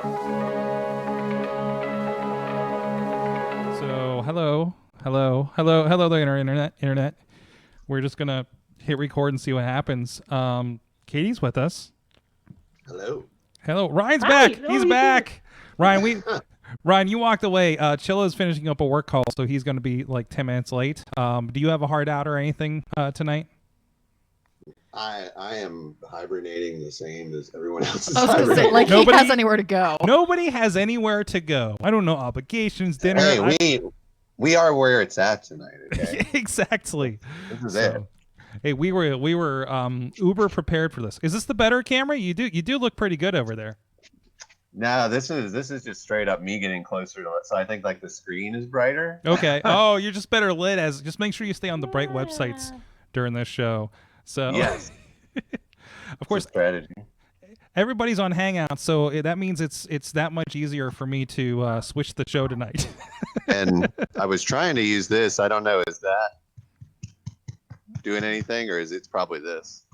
So, hello, the internet. We're just gonna hit record and see what happens. Katie's with us. Hello, Ryan's back. He's back. Ryan, you walked away. Chilla's finishing up a work call, so he's going to be like 10 minutes late. Do you have a hard out or anything tonight? I am hibernating the same as everyone else. I was going to say, like, nobody has anywhere to go. Nobody has anywhere to go. I don't know, obligations, dinner. Hey, we are where it's at tonight. Okay? Exactly. This is it. Hey, we were uber prepared for this. Is this the better camera? You do look pretty good over there. No, this is just straight up me getting closer to it. So I think like the screen is brighter. Okay. Oh, you're just better lit as. Just make sure you stay on the bright websites during this show. So yes, of course, strategy. Everybody's on Hangouts, so that means it's that much easier for me to switch the show tonight. And I was trying to use this. I don't know, is that doing anything, or is it's probably this?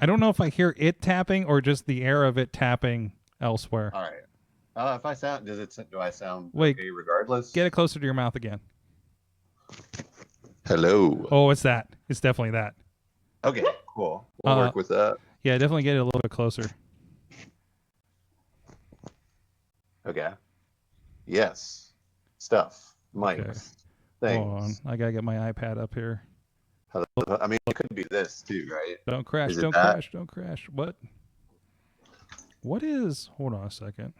I don't know if I hear it tapping or just the air of it tapping elsewhere. All right. If I sound, do I sound okay regardless? Get it closer to your mouth again. Hello. Oh, it's that. It's definitely that. Okay, cool. We'll work with that. Yeah, definitely get it a little bit closer. Okay. Yes. Stuff. Mics. Okay. Things. Hold on. I gotta get my iPad up here. I mean, it could be this too, right? Don't crash. Don't crash. Don't crash. What is... Hold on a second.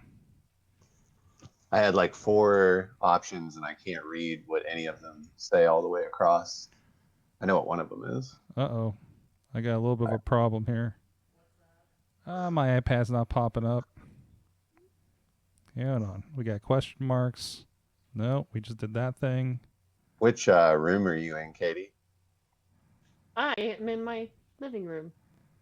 I had like 4 options and I can't read what any of them say all the way across. I know what one of them is. Uh-oh. I got a little bit of a problem here. My iPad's not popping up. Hold on. We got question marks. No, we just did that thing. Which room are you in, Katie? I am in my living room.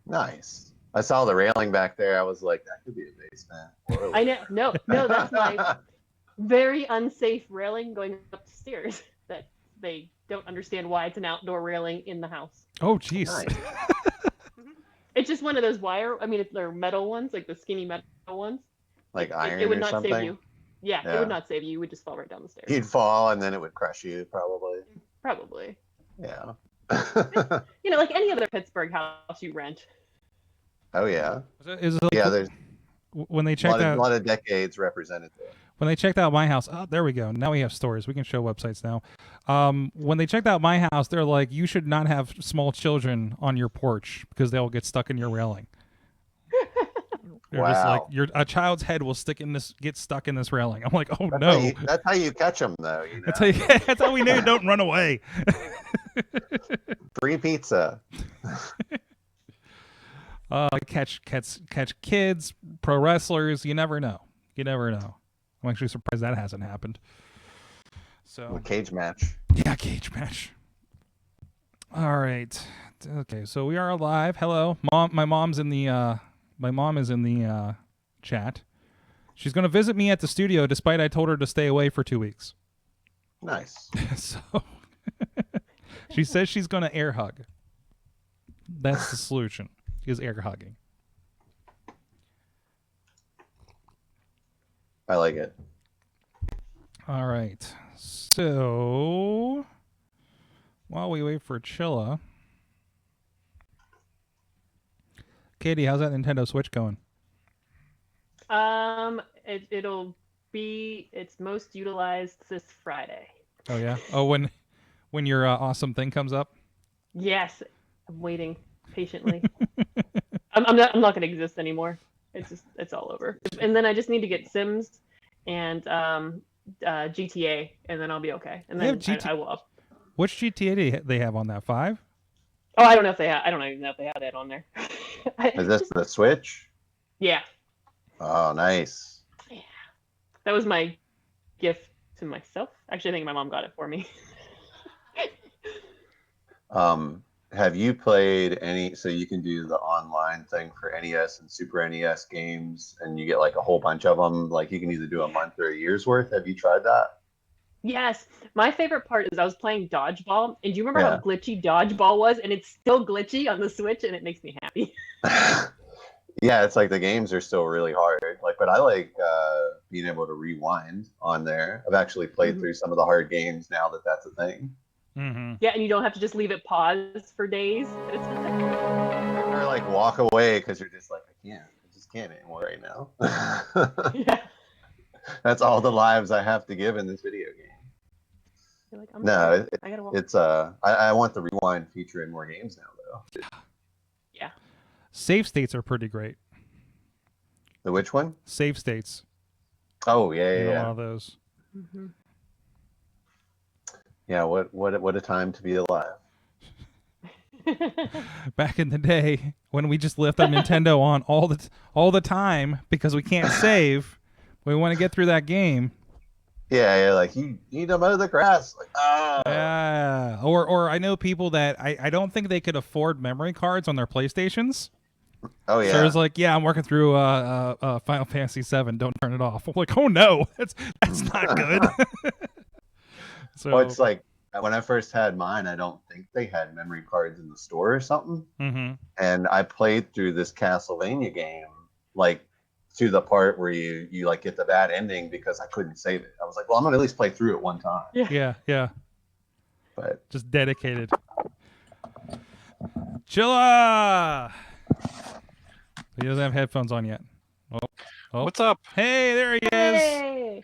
Nice. I saw the railing back there. I was like, that could be a basement. Whoa. I know. No, that's my very unsafe railing going up the stairs. That they don't understand why it's an outdoor railing in the house. Oh, jeez. Nice. It's just one of those they're metal ones, like the skinny metal ones. Like iron it would or not something? save you. Yeah, it would not save you. You would just fall right down the stairs. You'd fall and then it would crush you, probably. Probably. Yeah. Like any other Pittsburgh house you rent. Oh, yeah. Is it like there's when they checked out a lot of decades represented there. When they checked out my house, oh, there we go. Now we have stories. We can show websites now. When they checked out my house, they're like, you should not have small children on your porch because they'll get stuck in your railing. They're just like, a child's head will get stuck in this railing. I'm like, oh, no. That's how you catch them, though. You know? That's how we know you don't run away. Free pizza. Catch kids, pro wrestlers. You never know. I'm actually surprised that hasn't happened. So a cage match. Yeah, cage match. All right. Okay, so we are live. Hello, Mom. My mom is in the chat. She's going to visit me at the studio, despite I told her to stay away for 2 weeks. Nice. So she says she's going to air hug. That's the solution. Is air hugging. I like it. All right. So while we wait for Chilla, Katie, how's that Nintendo Switch going? It'll be its most utilized this Friday. Oh yeah. Oh, when your awesome thing comes up. Yes, I'm waiting patiently. I'm not going to exist anymore. It's all over. And then I just need to get Sims and GTA, and then I'll be okay. And then I will up. Which GTA do they have on that 5? Oh, I don't know if they have. I don't even know if they have that on there. Is this the Switch? Yeah. Oh, nice. Yeah. That was my gift to myself. Actually, I think my mom got it for me. Have you played any? So you can do the online thing for NES and Super NES games, and you get like a whole bunch of them. Like you can either do a month or a year's worth. Have you tried that? Yes. My favorite part is I was playing dodgeball, and do you remember how glitchy dodgeball was? And it's still glitchy on the Switch, and it makes me happy. Yeah, it's like the games are still really hard. Like, but I like being able to rewind on there. I've actually played through some of the hard games now that that's a thing. Mm-hmm. Yeah, and you don't have to just leave it paused for days at a time. Or like walk away because you're just like, I just can't anymore right now. Yeah. That's all the lives I have to give in this video game. You're like, I gotta walk. It's I want the rewind feature in more games now though. Yeah. Save states are pretty great. The which one? Save states. Oh yeah. A lot of those. Mm-hmm. Yeah, what a time to be alive. Back in the day when we just left our Nintendo on all the time because we can't save. We want to get through that game. Yeah, like you need to mow the grass. Like, Yeah. Or I know people that I don't think they could afford memory cards on their PlayStations. Oh yeah. So it's like, yeah, I'm working through Final Fantasy VII. Don't turn it off. I'm like, oh no, that's not good. So well, it's like when I first had mine, I don't think they had memory cards in the store or something. Mm-hmm. And I played through this Castlevania game, like to the part where you like get the bad ending because I couldn't save it. I was like, well, I'm gonna at least play through it one time. Yeah. But just dedicated. Chilla. He doesn't have headphones on yet. Oh. What's up? Hey, there he is. Hey.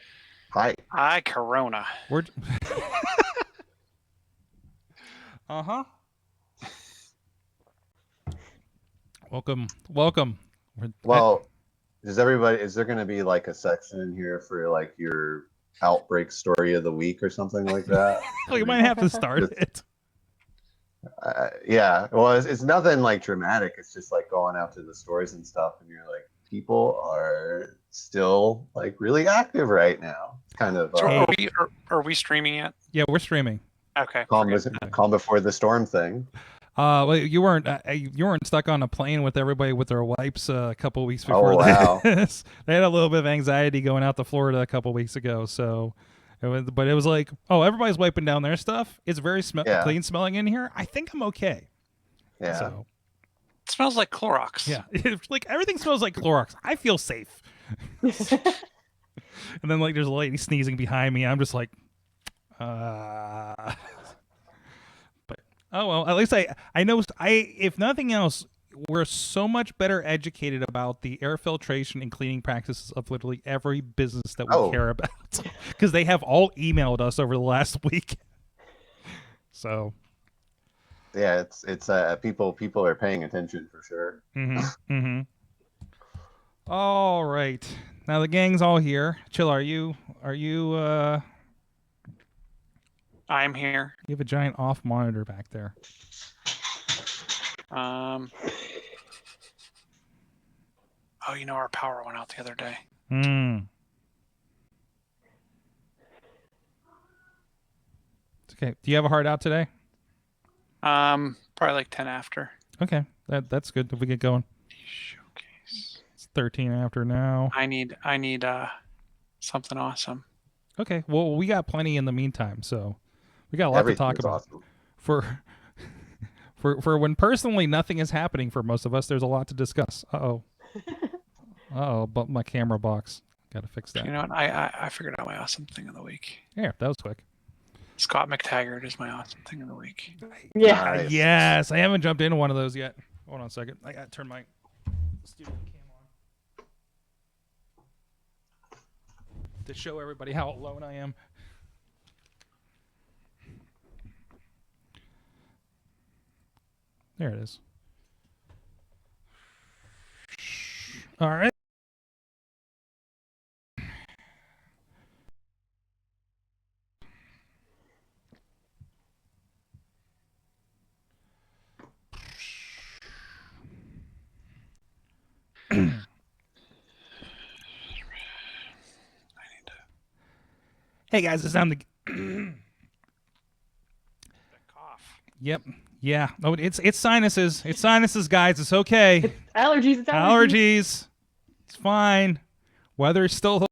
Hi, Corona. We're Welcome. Well, is there going to be like a section in here for like your outbreak story of the week or something like that? We might have to start it. Yeah. Well, it's nothing like dramatic. It's just like going out to the stores and stuff, and you're like, people are still like really active right now. It's kind of. So are we streaming yet? Yeah, we're streaming. Okay. Calm before the storm thing. Well, you weren't stuck on a plane with everybody with their wipes a couple weeks before wow. this. They had a little bit of anxiety going out to Florida a couple weeks ago. So, it was like, oh, everybody's wiping down their stuff. It's very clean smelling in here. I think I'm okay. Yeah. So, it smells like Clorox. Yeah, it's like everything smells like Clorox. I feel safe. And then like there's a lady sneezing behind me. I'm just like, But oh well, at least I know if nothing else, we're so much better educated about the air filtration and cleaning practices of literally every business that we care about, because they have all emailed us over the last week. So yeah, it's people are paying attention for sure. Mm-hmm. All right, now the gang's all here. Chill, are you I'm here. You have a giant off monitor back there. Oh, our power went out the other day. It's okay. Do you have a hard out today? Probably like 10 after. Okay, that's good. If we get going. Showcase. It's 13 after now. I need something awesome. Okay, well we got plenty in the meantime, so we got a lot to talk about. Awesome. For when personally nothing is happening for most of us, there's a lot to discuss. But my camera box. Gotta fix that. You know what? I figured out my awesome thing of the week. Yeah, that was quick. Scot MacTaggart is my awesome thing of the week. Yeah. Nice. Yes, I haven't jumped into one of those yet. Hold on a second. I gotta turn my studio cam on to show everybody how alone I am. There it is. All right. Hey guys, it's time to. That cough. Yep. Yeah. No, it's sinuses. It's sinuses, guys. It's okay. It's allergies. It's Allergies. It's fine. Weather's still.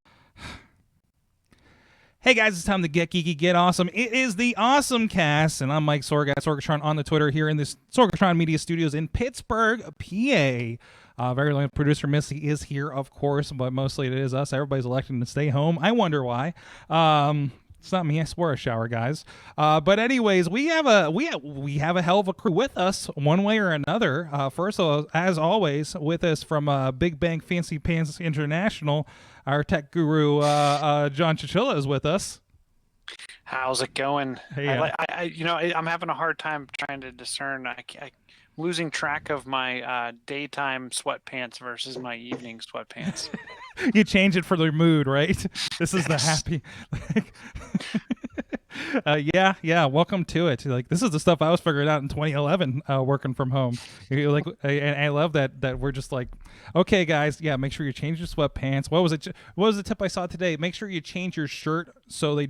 Hey guys, it's time to get geeky, get awesome. It is the AwesomeCast, and I'm Mike Sorg at Sorgatron on the Twitter here in the Sorgatron Media Studios in Pittsburgh, PA. Very long producer Missy is here, of course, but mostly it is us. Everybody's electing to stay home. I wonder why. It's not me. I swear a shower, guys. But anyways, we have a hell of a crew with us, one way or another. First of all, as always, with us from Big Bang Fancy Pants International, our tech guru John Chilla is with us. How's it going? Hey, I'm having a hard time trying to discern. I'm losing track of my daytime sweatpants versus my evening sweatpants. You change it for the mood, right? This is the happy. Yeah. Welcome to it. Like, this is the stuff I was figuring out in 2011, working from home. And I love that we're just like, okay, guys, yeah, make sure you change your sweatpants. What was it? What was the tip I saw today? Make sure you change your shirt so they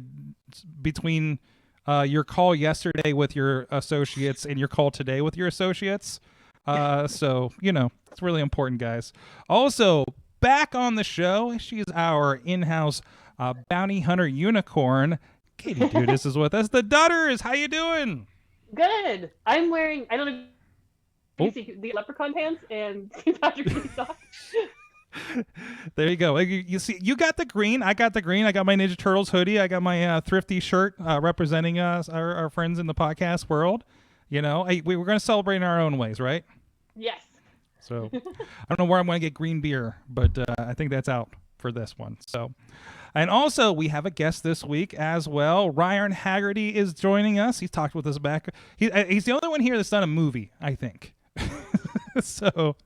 between your call yesterday with your associates and your call today with your associates. So it's really important, guys. Also, back on the show, she's our in-house bounty hunter unicorn. Katie Dudas is with us. The Dutters, how you doing? Good. I'm wearing, I don't know if you see the leprechaun pants and St. Patrick's Day socks. There you go. You see, you got the green. I got the green. I got my Ninja Turtles hoodie. I got my thrifty shirt representing us, our friends in the podcast world. We were going to celebrate in our own ways, right? Yes. So I don't know where I'm going to get green beer, but I think that's out for this one. So, and also we have a guest this week as well. Ryan Haggerty is joining us. He's talked with us back. He's the only one here that's done a movie, I think. So.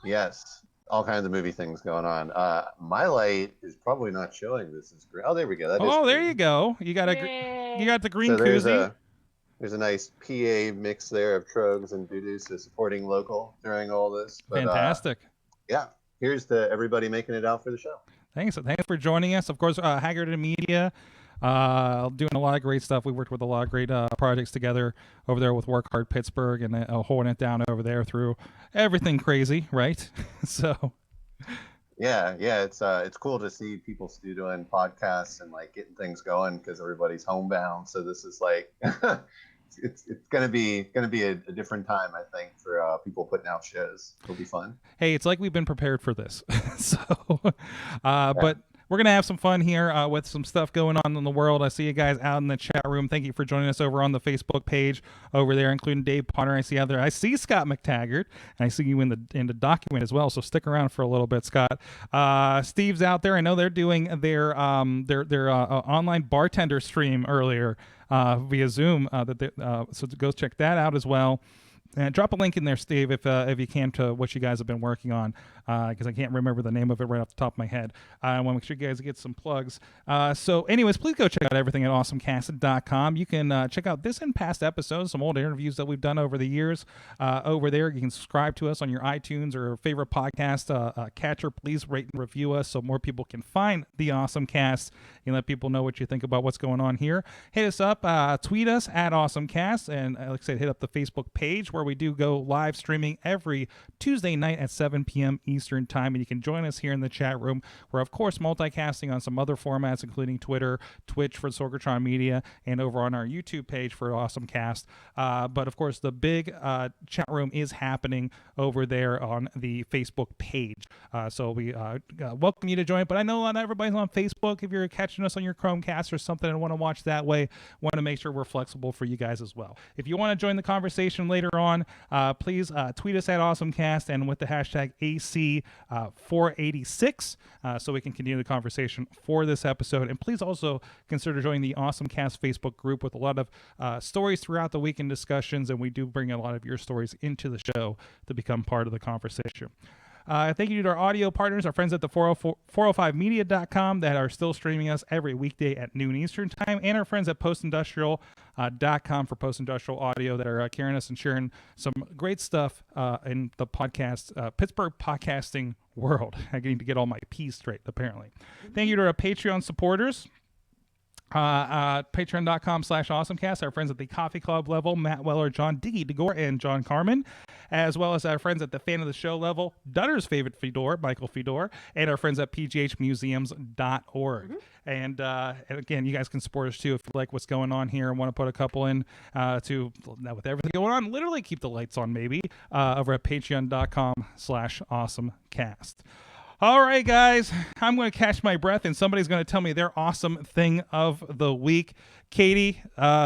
Yes. All kinds of movie things going on. My light is probably not showing. This is great. Oh, there we go. There you go. You got the green koozie. There's a nice PA mix there of Trogs and Dudus supporting local during all this. But, fantastic. Yeah. Here's to everybody making it out for the show. Thanks for joining us. Of course, Haggerty Media, doing a lot of great stuff. We worked with a lot of great projects together over there with Work Hard Pittsburgh and holding it down over there through everything crazy, right? So. Yeah, it's cool to see people still doing podcasts and like getting things going because everybody's homebound. So this is like, it's gonna be a different time, I think, for people putting out shows. It'll be fun. Hey, it's like we've been prepared for this. But we're going to have some fun here with some stuff going on in the world. I see you guys out in the chat room. Thank you for joining us over on the Facebook page over there, including Dave Potter. I see out there. I see Scot MacTaggart, and I see you in the document as well. So stick around for a little bit, Scott. Steve's out there. I know they're doing their online bartender stream earlier via Zoom. So go check that out as well. And drop a link in there, Steve, if you can, to what you guys have been working on, because I can't remember the name of it right off the top of my head. I want to make sure you guys get some plugs. So anyways, please go check out everything at AwesomeCast.com. You can check out this and past episodes, some old interviews that we've done over the years over there. You can subscribe to us on your iTunes or favorite podcast catcher. Please rate and review us so more people can find the AwesomeCast and let people know what you think about what's going on here. Hit us up, tweet us at AwesomeCast, and like I said, hit up the Facebook page where we do go live streaming every Tuesday night at 7 p.m. Eastern time, and you can join us here in the chat room. We're, of course, multicasting on some other formats, including Twitter, Twitch for Sorgatron Media, and over on our YouTube page for AwesomeCast. But, of course, the big chat room is happening over there on the Facebook page. So we welcome you to join. But I know not everybody's on Facebook. If you're catching us on your Chromecast or something and want to watch that way, want to make sure we're flexible for you guys as well. If you want to join the conversation later on, please tweet us at AwesomeCast and with the hashtag AC486 so we can continue the conversation for this episode. And please also consider joining the AwesomeCast Facebook group with a lot of stories throughout the week and discussions, and we do bring a lot of your stories into the show to become part of the conversation. Thank you to our audio partners, our friends at the 405media.com that are still streaming us every weekday at noon Eastern time, and our friends at postindustrial.com for post-industrial audio that are carrying us and sharing some great stuff in the podcast, Pittsburgh podcasting world. I need to get all my P's straight, apparently. Thank you to our Patreon supporters. Patreon.com/AwesomeCast, our friends at the Coffee Club level, Matt Weller, John Diggy DeGore, and John Carmen. as well as our friends at the Fan of the Show level, Dutter's favorite Fedor, Michael Fedor, and our friends at pghmuseums.org. And again, you guys can support us too if you like what's going on here and want to put a couple in to, with everything going on, literally keep the lights on maybe, over at patreon.com/awesomecast. All right, guys, I'm going to catch my breath, and somebody's going to tell me their awesome thing of the week. Katie,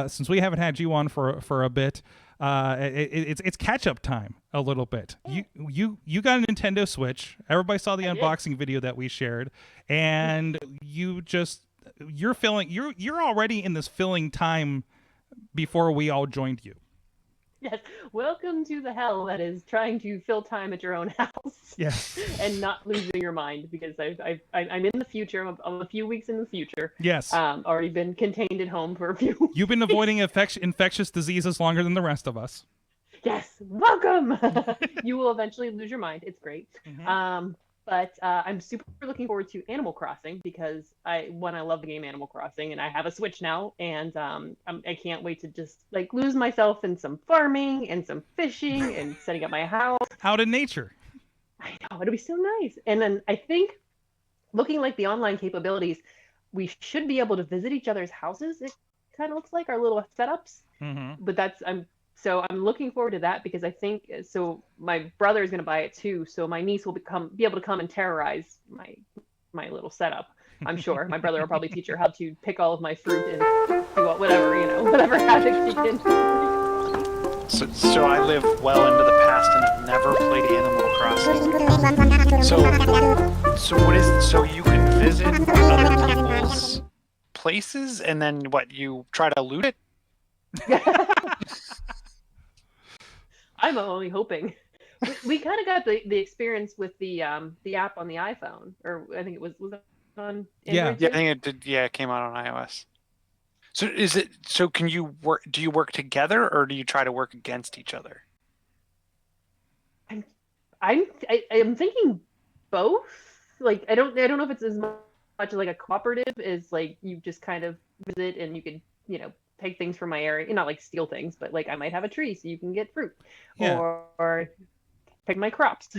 since we haven't had you on for a bit, it's catch-up time a little bit. You got a Nintendo Switch. Everybody saw the unboxing video that we shared, and you're already in this filling time before we all joined you. Yes. Welcome to the hell that is trying to fill time at your own house. Yes. And not losing your mind, because I'm in the future. I'm a few weeks in the future. Yes. Already been contained at home for a few weeks. You've been avoiding infectious diseases longer than the rest of us. Yes. Welcome. You will eventually lose your mind. It's great. But I'm super looking forward to Animal Crossing, because I love the game Animal Crossing, and I have a Switch now, and I can't wait to just lose myself in some farming and some fishing and setting up my house out in nature. I know, it'll be so nice. And then I think, looking like the online capabilities, we should be able to visit each other's houses. It kind of looks like our little setups. But So I'm looking forward to that, because I think, so my brother is going to buy it too. So my niece will be able to come and terrorize my little setup. I'm sure my brother will probably teach her how to pick all of my fruit and do whatever havoc she can. So I live well into the past and have never played Animal Crossing. So you can visit other people's places, and then you try to loot it? I'm only hoping. We kind of got the experience with the app on the iPhone, or I think it was it on Android too? I think it did. Yeah, it came out on iOS. So can you work? Do you work together, or do you try to work against each other? I'm thinking both. I don't know if it's as much like a cooperative as you just kind of visit and you could take things from my area, not steal things, but I might have a tree so you can get fruit, or pick my crops.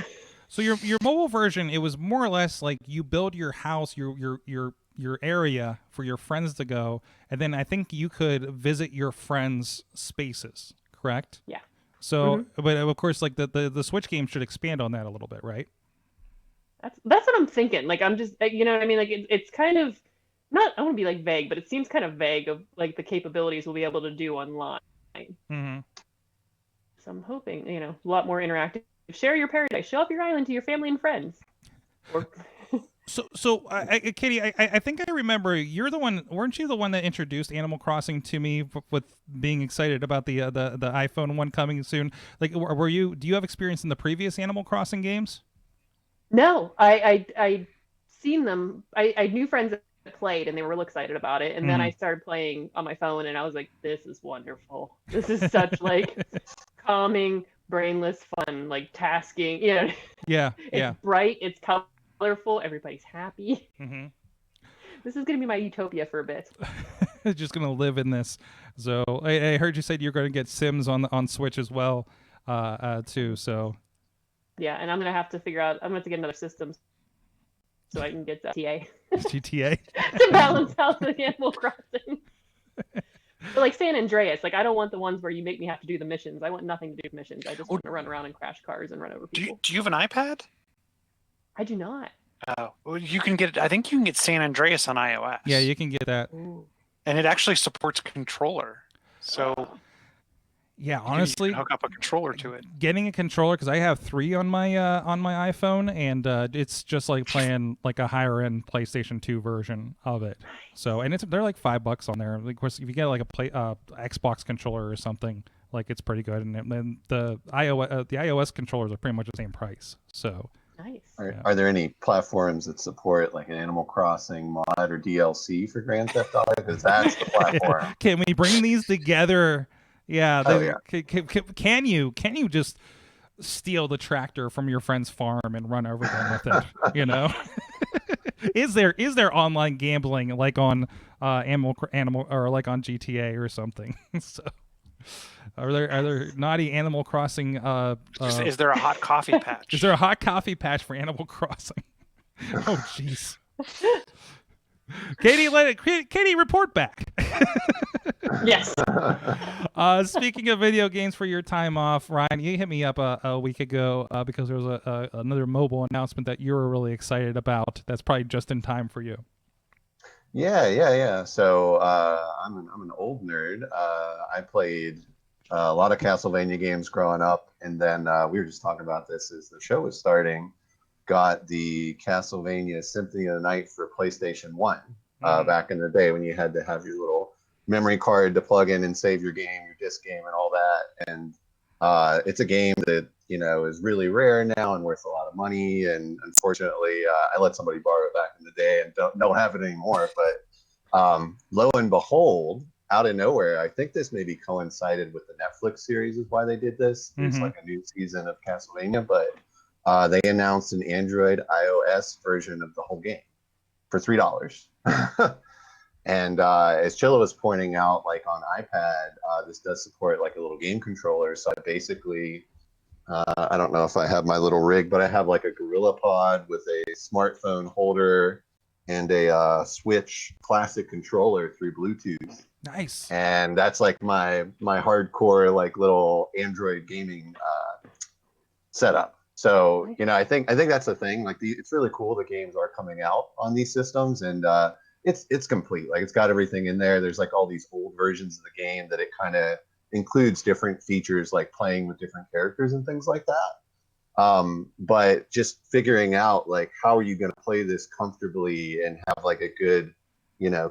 So your mobile version, it was more or less you build your house, your area for your friends to go, and then I think you could visit your friends' spaces, correct? Yeah. So, but of course, the Switch game should expand on that a little bit, right? That's what I'm thinking. I'm just, you know what I mean? It's kind of, not, I want to be vague, but it seems kind of vague of the capabilities we'll be able to do online. So I'm hoping, a lot more interactive. Share your paradise. Show off your island to your family and friends. So Katie, I think I remember weren't you the one that introduced Animal Crossing to me with being excited about the iPhone one coming soon? Do you have experience in the previous Animal Crossing games? No, I seen them. I knew friends that played and they were real excited about it, and then I started playing on my phone and I was like, this is wonderful. This is such calming, brainless fun, tasking. It's bright, it's colorful, everybody's happy. This is gonna be my utopia for a bit. Just gonna live in this. So I heard you said you're going to get Sims on Switch as well, too. So yeah, and I'm gonna have to figure out. I'm gonna have to get another system so I can get GTA. GTA to balance out the Animal Crossing. But San Andreas, I don't want the ones where you make me have to do the missions. I want nothing to do with missions. I just want to run around and crash cars and run over people. Do you have an iPad? I do not. Oh, well, you can get. I think you can get San Andreas on iOS. Yeah, you can get that. Ooh. And it actually supports controller. So yeah, honestly, you can hook up a controller to it. Getting a controller, because I have 3 on my iPhone, and it's just like playing a higher end PlayStation 2 version of it. So, and they're $5 on there. Of course, if you get a Xbox controller or something, it's pretty good. And then the iOS controllers are pretty much the same price. So. Nice. Are there any platforms that support an Animal Crossing mod or DLC for Grand Theft Auto? Because that's the platform. Can we bring these together? Yeah. Yeah. Can you just steal the tractor from your friend's farm and run over them with it? Is there online gambling on Animal or on GTA or something? So Are there naughty Animal Crossing? Is there a hot coffee patch? Is there a hot coffee patch for Animal Crossing? Oh, jeez. Katie, report back. Yes. Speaking of video games for your time off, Ryan, you hit me up a week ago because there was another mobile announcement that you were really excited about. That's probably just in time for you. Yeah. So I'm an old nerd. I played a lot of Castlevania games growing up, and then we were just talking about this as the show was starting. Got the Castlevania Symphony of the Night for PlayStation 1 back in the day when you had to have your little memory card to plug in and save your game, your disc game, and all that. And it's a game that is really rare now and worth a lot of money. And unfortunately, I let somebody borrow it back in the day and don't have it anymore. But lo and behold, out of nowhere, I think this maybe coincided with the Netflix series is why they did this. There's like a new season of Castlevania, but they announced an Android iOS version of the whole game for $3. And as Chilla was pointing out, like on iPad, this does support like a little game controller. So I basically, I don't know if I have my little rig, but I have like a Gorilla Pod with a smartphone holder and a Switch classic controller through Bluetooth. Nice. And that's like my hardcore like little Android gaming setup. So I think that's the thing. Like it's really cool. The games are coming out on these systems, and it's complete. Like it's got everything in there. There's like all these old versions of the game that it kind of includes different features like playing with different characters and things like that. But just figuring out like how are you going to play this comfortably and have like a good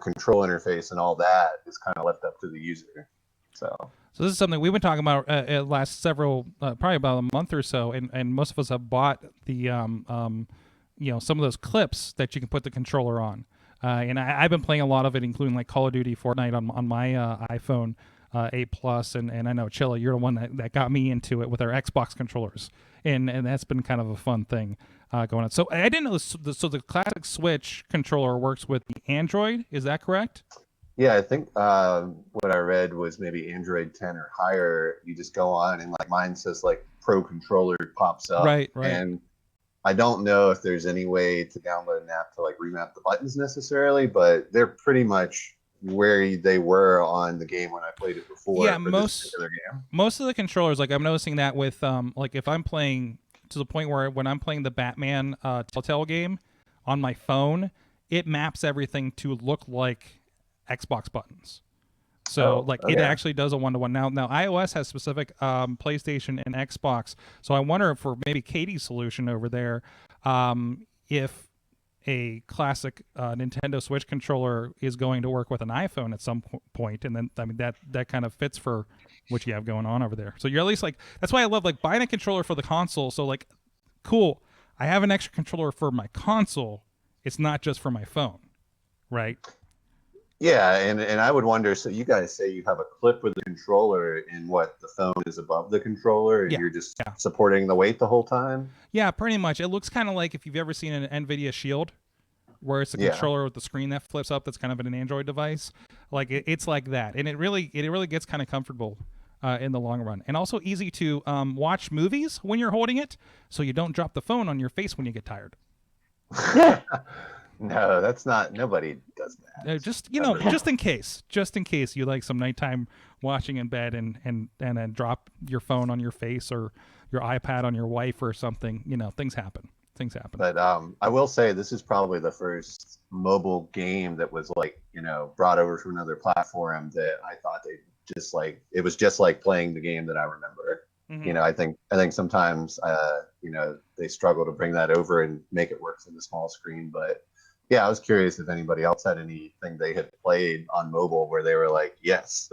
control interface and all that is kind of left up to the user. So this is something we've been talking about last several, probably about a month or so, and most of us have bought the, some of those clips that you can put the controller on. And I've been playing a lot of it, including like Call of Duty, Fortnite on my iPhone 8 Plus, and I know Chilla, you're the one that got me into it with our Xbox controllers, and that's been kind of a fun thing going on. So I didn't know this, so the classic Switch controller works with the Android. Is that correct? Yeah, I think what I read was maybe Android 10 or higher. You just go on and like mine says like Pro Controller pops up. Right. And I don't know if there's any way to download an app to like remap the buttons necessarily, but they're pretty much where they were on the game when I played it before. Yeah, for this particular game. Most of the controllers, like I'm noticing that with like if I'm playing to the point where when I'm playing the Batman Telltale game on my phone, it maps everything to look like Xbox buttons. So it actually does a one-to-one. Now iOS has specific PlayStation and Xbox. So I wonder for maybe Katie's solution over there, if a classic Nintendo Switch controller is going to work with an iPhone at some point, and then that kind of fits for what you have going on over there. So you're at least like, that's why I love like buying a controller for the console. So like, cool, I have an extra controller for my console. It's not just for my phone, right? Yeah, and I would wonder, so you guys say you have a clip with the controller and what, the phone is above the controller and you're just supporting the weight the whole time? Yeah, pretty much. It looks kind of like if you've ever seen an NVIDIA Shield, where it's a controller with the screen that flips up that's kind of an Android device. Like it's like that. And it really gets kind of comfortable in the long run. And also easy to watch movies when you're holding it so you don't drop the phone on your face when you get tired. No, that's not. Nobody does that. Just just in case you like some nighttime watching in bed and then drop your phone on your face or your iPad on your wife or something. Things happen. But I will say this is probably the first mobile game that was like brought over from another platform that I thought it was just like playing the game that I remember. Mm-hmm. I think sometimes they struggle to bring that over and make it work for the small screen, but. Yeah, I was curious if anybody else had anything they had played on mobile where they were like, yes,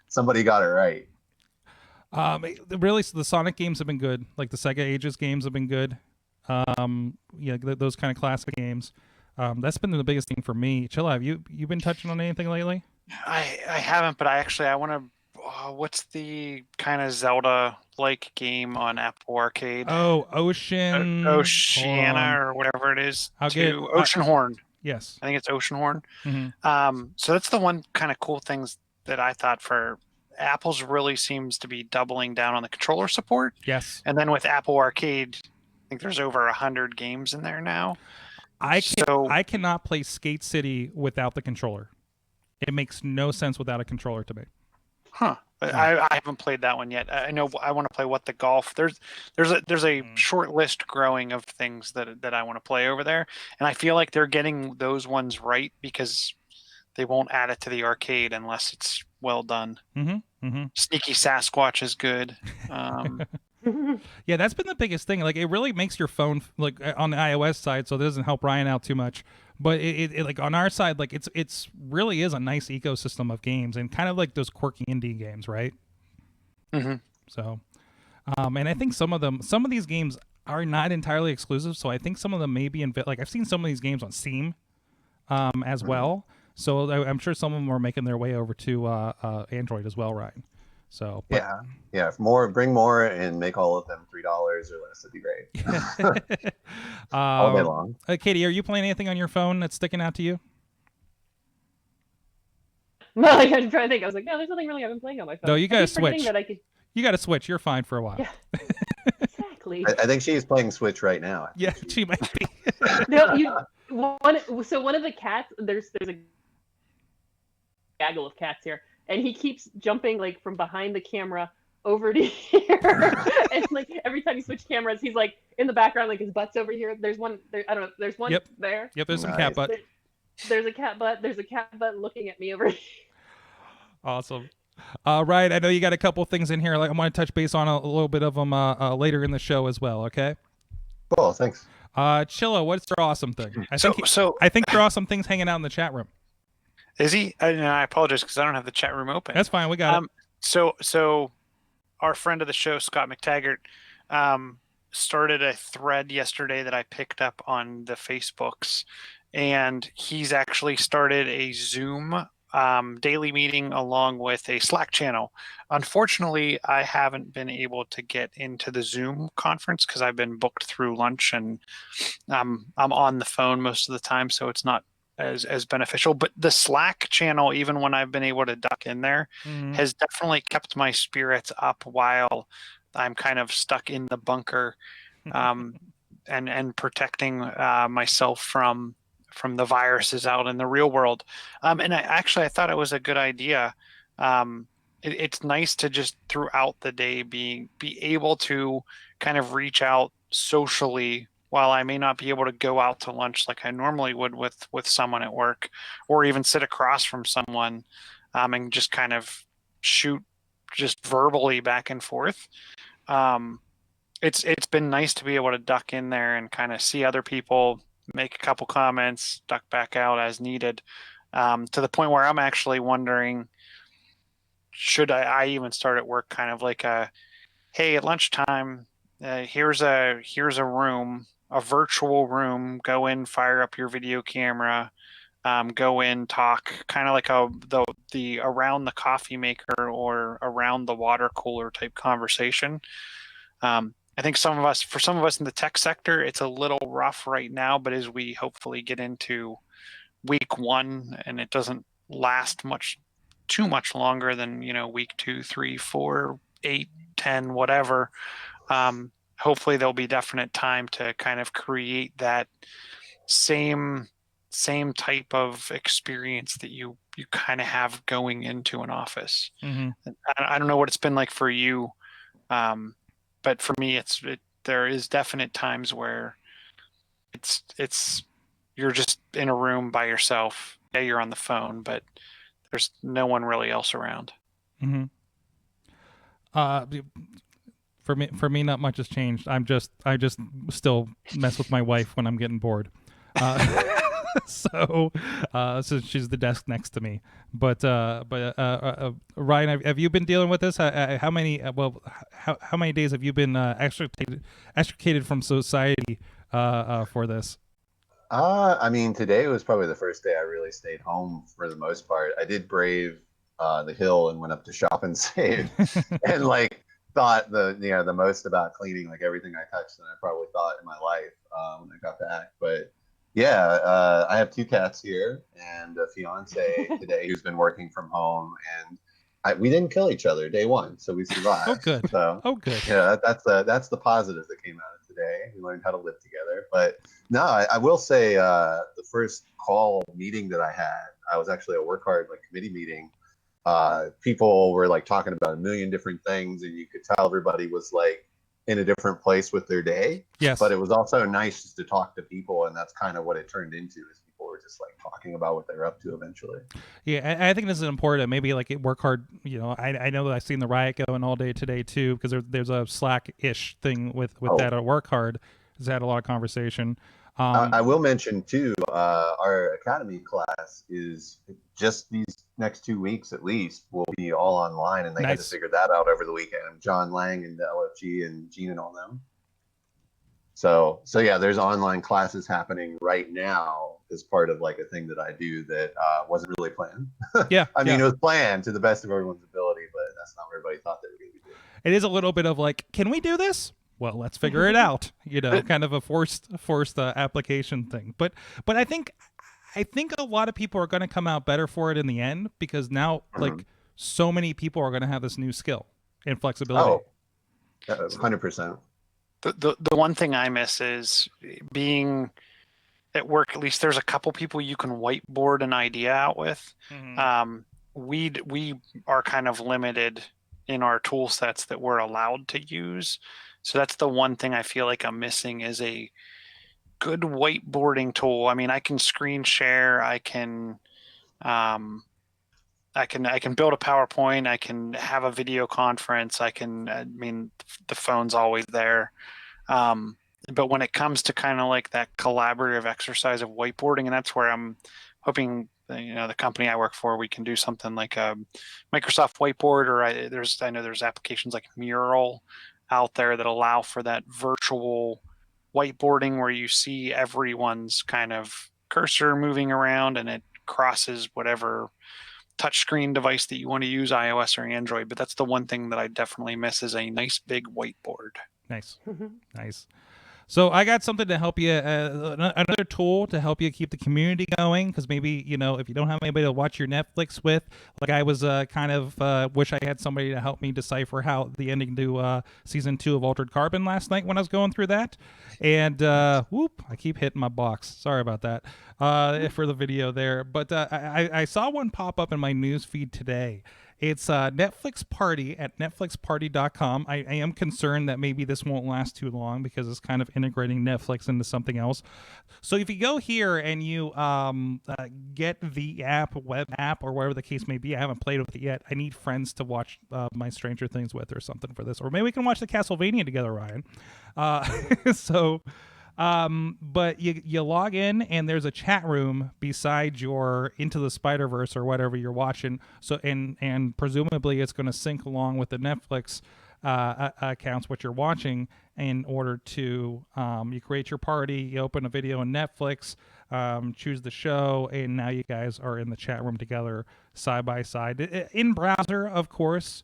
somebody got it right. Really, so the Sonic games have been good. Like the Sega Ages games have been good. Those kind of classic games. That's been the biggest thing for me. Chilla, have you been touching on anything lately? I haven't, but I want to. What's the kind of Zelda-like game on Apple Arcade? Oh, Oceania or whatever it is. Oceanhorn. Yes, I think it's Oceanhorn. Mm-hmm. So that's the one kind of cool things that I thought for Apple's really seems to be doubling down on the controller support. Yes. And then with Apple Arcade, I think there's over 100 games in there now. I cannot play Skate City without the controller. It makes no sense without a controller to me. Huh. I haven't played that one yet. I know I want to play What the Golf. There's a short list growing of things that I want to play over there, and I feel like they're getting those ones right because they won't add it to the arcade unless it's well done. Sneaky Sasquatch is good. Yeah, that's been the biggest thing. Like, it really makes your phone, like, on the iOS side, so it doesn't help Ryan out too much. But it like on our side, like it's really is a nice ecosystem of games and kind of like those quirky indie games, right? So, and I think some of these games are not entirely exclusive. So I think some of them may be like I've seen some of these games on Steam, as well. So I'm sure some of them are making their way over to Android as well, Ryan. So bring more and make all of them $3 or less. That'd be great. All day long. Katie, are you playing anything on your phone that's sticking out to you? No, I was trying to think. I was like, no, there's nothing really I've been playing on my phone. No, you got to switch. You got to switch. You're fine for a while. Yeah. Exactly. I think she's playing Switch right now. Yeah, she might be. No, one of the cats. There's a gaggle of cats here. And he keeps jumping like from behind the camera over to here. And like every time you switch cameras, he's like in the background, like his butt's over here. There's one there. I don't know. There's one there. Yep, there's some cat butt. There's a cat butt. There's a cat butt looking at me over here. Awesome. Ryan, I know you got a couple things in here. Like I want to touch base on a little bit of them later in the show as well. Okay. Cool. Thanks. Chilla, what's your awesome thing? I think your awesome thing's hanging out in the chat room. Is he? I apologize because I don't have the chat room open. That's fine. We got it. So our friend of the show, Scot MacTaggart, started a thread yesterday that I picked up on the Facebooks, and he's actually started a Zoom daily meeting along with a Slack channel. Unfortunately, I haven't been able to get into the Zoom conference because I've been booked through lunch, and I'm on the phone most of the time, so it's not as beneficial. But the Slack channel, even when I've been able to duck in there, has definitely kept my spirits up while I'm kind of stuck in the bunker, and protecting myself from the viruses out in the real world. And I thought it was a good idea. It's nice to just throughout the day be able to kind of reach out socially while I may not be able to go out to lunch like I normally would with someone at work, or even sit across from someone, and just kind of shoot just verbally back and forth. It's been nice to be able to duck in there and kind of see other people, make a couple comments, duck back out as needed, to the point where I'm actually wondering, should I even start at work kind of like hey, at lunchtime, here's a room, a virtual room, go in, fire up your video camera, go in, talk, kind of like the around the coffee maker or around the water cooler type conversation. I think for some of us in the tech sector, it's a little rough right now, but as we hopefully get into week 1 and it doesn't last too much longer than, week 2, 3, 4, 8, 10, whatever, hopefully there'll be definite time to kind of create that same type of experience that you kind of have going into an office. I don't know what it's been like for you, but for me, there is definite times where it's you're just in a room by yourself. Yeah, you're on the phone, but there's no one really else around. For me, not much has changed. I just still mess with my wife when I'm getting bored. So she's the desk next to me. But Ryan, have you been dealing with this? How many days have you been extricated from society for this? I mean, today was probably the first day I really stayed home for the most part. I did brave the hill and went up to shop and save, and thought the most about cleaning everything I touched than I probably thought in my life when I got back. But I have 2 cats here and a fiance today who's been working from home, and we didn't kill each other day one, so we survived. Oh, good. So good. yeah, that's the positive that came out of today. We learned how to live together. But no, I will say the first call meeting that I had, I was actually a work hard committee meeting. People were talking about a million different things, and you could tell everybody was in a different place with their day. Yes. But it was also nice just to talk to people, and that's kind of what it turned into. Is people were just talking about what they're up to eventually. Yeah, I think this is important. Maybe work hard. I know that I've seen the riot going all day today too, because there's a Slack-ish thing with that at work hard. Has had a lot of conversation. I will mention too, our academy class is just these next 2 weeks at least will be all online, and they had to figure that out over the weekend. John Lang and the LFG and Gene and all them. So yeah, there's online classes happening right now as part of a thing that I do that wasn't really planned. Yeah, I mean, it was planned to the best of everyone's ability, but that's not what everybody thought they were going to be doing. It is a little bit of can we do this? Well, let's figure it out. Kind of a forced application thing. But I think a lot of people are going to come out better for it in the end, because now so many people are going to have this new skill and flexibility. Oh, 100%. The one thing I miss is being at work. At least there's a couple people you can whiteboard an idea out with. Mm-hmm. We are kind of limited in our tool sets that we're allowed to use. So that's the one thing I feel like I'm missing, is a good whiteboarding tool. I mean, I can screen share. I can build a PowerPoint. I can have a video conference. I mean, the phone's always there. But when it comes to kind of that collaborative exercise of whiteboarding, and that's where I'm hoping, the company I work for, we can do something like a Microsoft Whiteboard, or I know there's applications like Mural out there that allow for that virtual whiteboarding where you see everyone's kind of cursor moving around and it crosses whatever touchscreen device that you want to use, iOS or Android. But that's the one thing that I definitely miss, is a nice big whiteboard. Nice. Nice. So I got something to help you, another tool to help you keep the community going, because maybe, if you don't have anybody to watch your Netflix with, I was kind of wish I had somebody to help me decipher how the ending to season 2 of Altered Carbon last night when I was going through that. And I keep hitting my box. Sorry about that for the video there. But I saw one pop up in my news feed today. It's Netflix Party at netflixparty.com. I am concerned that maybe this won't last too long, because it's kind of integrating Netflix into something else. So if you go here and you get the web app, or whatever the case may be, I haven't played with it yet. I need friends to watch my Stranger Things with or something for this. Or maybe we can watch the Castlevania together, Ryan. But you log in, and there's a chat room beside your Into the Spider-Verse or whatever you're watching. So and presumably it's going to sync along with the Netflix accounts what you're watching, in order to you create your party, you open a video in Netflix, choose the show, and now you guys are in the chat room together side by side in browser, of course.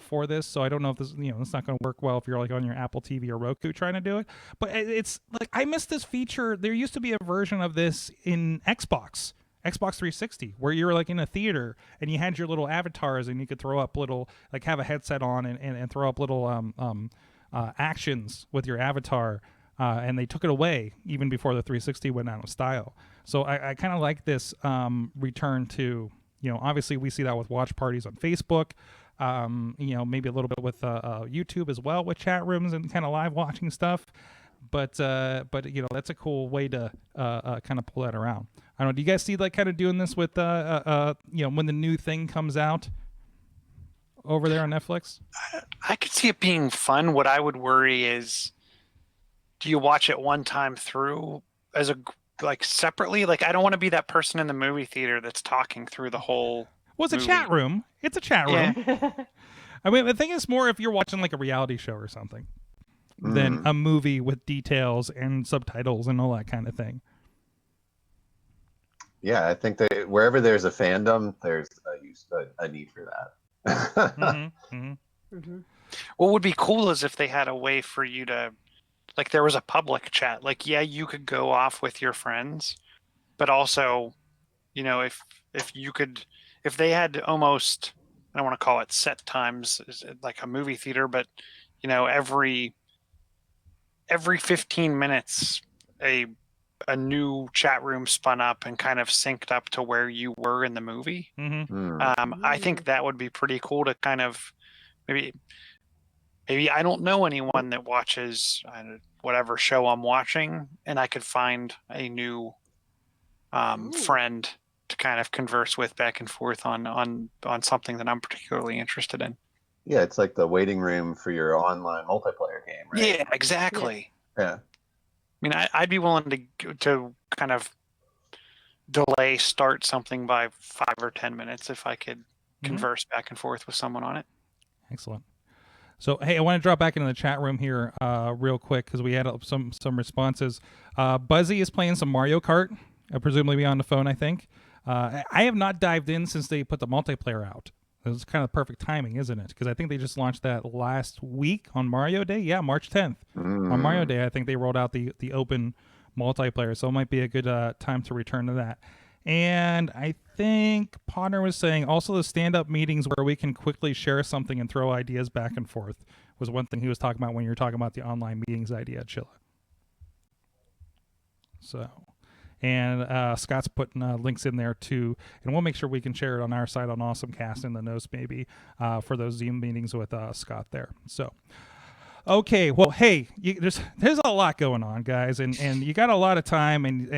For this, so I don't know if this, it's not going to work well if you're on your Apple TV or Roku trying to do it. But it's I missed this feature. There used to be a version of this in Xbox 360, where you were in a theater and you had your little avatars, and you could throw up little, have a headset on and throw up little actions with your avatar. And they took it away even before the 360 went out of style. So I kind of like this return to, obviously we see that with watch parties on Facebook. Maybe a little bit with YouTube as well, with chat rooms and kind of live watching stuff. But that's a cool way to kind of pull that around. I don't know. Do you guys see kind of doing this with when the new thing comes out over there on Netflix? I could see it being fun. What I would worry is, do you watch it one time through as a separately? I don't want to be that person in the movie theater that's talking through the whole. Well, it's a chat room. It's a chat room. Yeah. I mean, the thing is more if you're watching a reality show or something than a movie with details and subtitles and all that kind of thing. Yeah, I think that wherever there's a fandom, there's a need for that. Mm-hmm. Mm-hmm. Mm-hmm. What would be cool is if they had a way for you to, there was a public chat. You could go off with your friends, but also, if you could. If they had almost I don't want to call it set times, like a movie theater, but every 15 minutes, a new chat room spun up and kind of synced up to where you were in the movie. I think that would be pretty cool to kind of maybe I don't know anyone that watches whatever show I'm watching, and I could find a new friend to kind of converse with back and forth on something that I'm particularly interested in. Yeah, it's like the waiting room for your online multiplayer game, right? Yeah, exactly. Yeah. I mean, I'd be willing to kind of delay start something by 5 or 10 minutes if I could converse back and forth with someone on it. Excellent. So, hey, I want to drop back into the chat room here real quick because we had some responses. Buzzy is playing some Mario Kart, presumably on the phone, I think. I have not dived in since they put the multiplayer out. It was kind of perfect timing, isn't it? Because I think they just launched that last week on Mario Day. Yeah, March 10th. On Mario Day, I think they rolled out the open multiplayer. So it might be a good time to return to that. And I think Potter was saying also the stand-up meetings where we can quickly share something and throw ideas back and forth was one thing he was talking about when you were talking about the online meetings idea at Chilla. So... And Scott's putting links in there too, and we'll make sure we can share it on our site on AwesomeCast in the notes maybe for those Zoom meetings with Scott there. So, okay, well, hey, there's a lot going on, guys, and you got a lot of time, and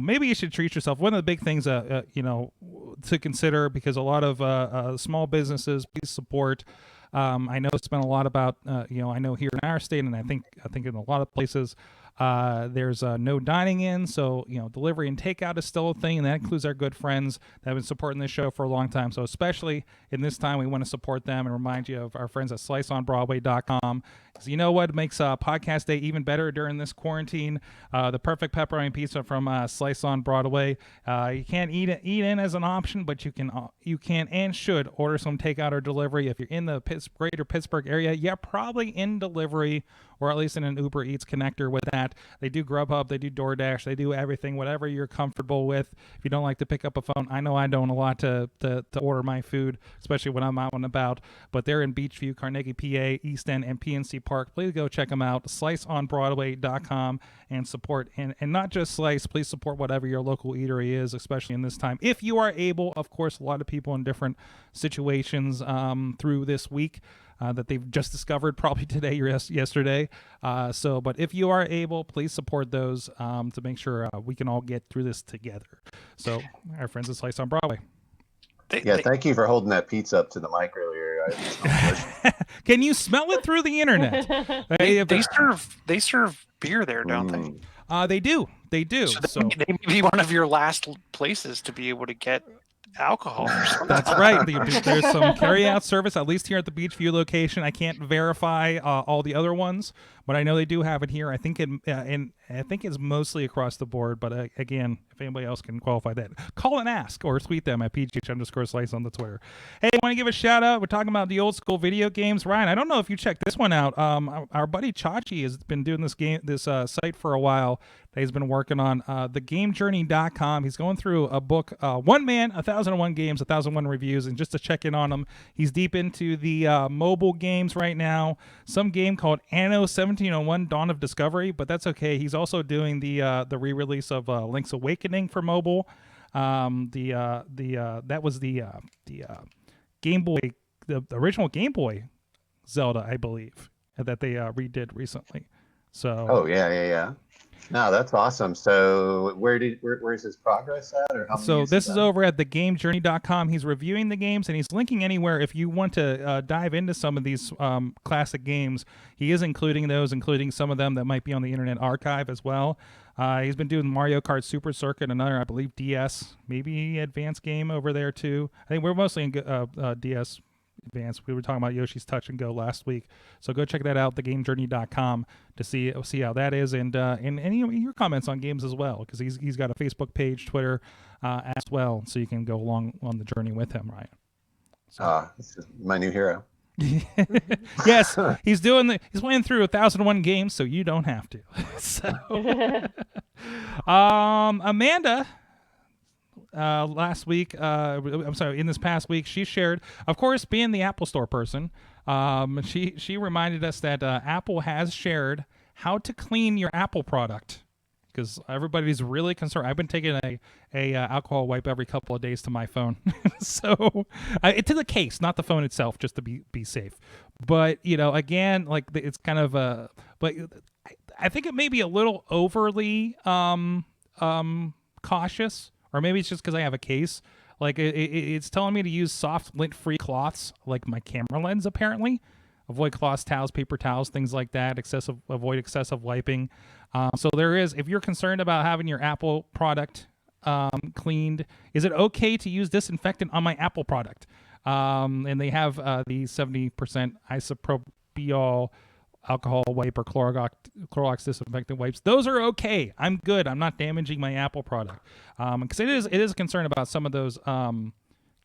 maybe you should treat yourself. One of the big things to consider, because a lot of small businesses, please support. I know it's been a lot about I know here in our state, and I think in a lot of places. There's no dining in, so delivery and takeout is still a thing, and that includes our good friends that have been supporting this show for a long time. So especially in this time, we want to support them and remind you of our friends at sliceonbroadway.com. Because you know what makes podcast day even better during this quarantine? The perfect pepperoni pizza from Slice on Broadway. You can't eat in as an option, but you can and should order some takeout or delivery. If you're in the greater Pittsburgh area, yeah, probably in delivery or at least in an Uber Eats connector with that. They do Grubhub, they do DoorDash, they do everything, whatever you're comfortable with. If you don't like to pick up a phone, I know I don't a lot to order my food, especially when I'm out and about, but they're in Beachview, Carnegie, PA, East End, and PNC Park. Please go check them out, sliceonbroadway.com, and support, and not just Slice, please support whatever your local eatery is, especially in this time. If you are able, of course, a lot of people in different situations through this week, that they've just discovered probably today or yesterday. But if you are able, please support those to make sure we can all get through this together. So our friends at Slice on Broadway. Thank you for holding that pizza up to the mic earlier. Can you smell it through the internet? They serve beer there, don't they? They do. So they may be one of your last places to be able to get alcohol. That's right. There's some carry-out service, at least here at the Beachview location. I can't verify all the other ones, but I know they do have it here. I think it's mostly across the board. But again, if anybody else can qualify that, call and ask or tweet them at PGH_Slice on the Twitter. Hey, I want to give a shout out. We're talking about the old school video games. Ryan, I don't know if you checked this one out. Our buddy Chachi has been doing this site for a while. He's been working on thegamejourney.com. He's going through a book, One Man, 1001 Games, 1001 Reviews, and just to check in on him, he's deep into the mobile games right now. Some game called Anno 1701 Dawn of Discovery, but that's okay. He's also doing the re-release of Link's Awakening for mobile. That was the Game Boy, the original Game Boy Zelda, I believe, that they redid recently. So. Oh yeah. No, that's awesome. So where's his progress at? Or how so this is over at thegamejourney.com. He's reviewing the games, and he's linking anywhere if you want to dive into some of these classic games. He is including those, including some of them that might be on the Internet Archive as well. He's been doing Mario Kart Super Circuit, another, I believe, DS, maybe advanced game over there too. I think we're mostly in DS advanced. We were talking about Yoshi's Touch and Go last week, so go check that out, thegamejourney.com, to see how that is, and your comments on games as well, because he's got a Facebook page, Twitter as well, so you can go along on the journey with him, Ryan. This is my new hero. Yes, he's playing through 1001 games, so you don't have to. So, Amanda, last week, in this past week, she shared, of course, being the Apple Store person, she reminded us that Apple has shared how to clean your Apple product, because everybody's really concerned. I've been taking a alcohol wipe every couple of days to my phone, so to the case, not the phone itself, just to be safe. But again, like it's kind of but I think it may be a little overly cautious, or maybe it's just because I have a case. Like it's telling me to use soft lint-free cloths, like my camera lens, apparently. Avoid cloths, towels, paper towels, things like that. Avoid excessive wiping. So there is, if you're concerned about having your Apple product cleaned, is it okay to use disinfectant on my Apple product? And they have the 70% isopropyl alcohol wipe or Clorox disinfectant wipes. Those are okay. I'm good. I'm not damaging my Apple product. Because it is a concern about some of those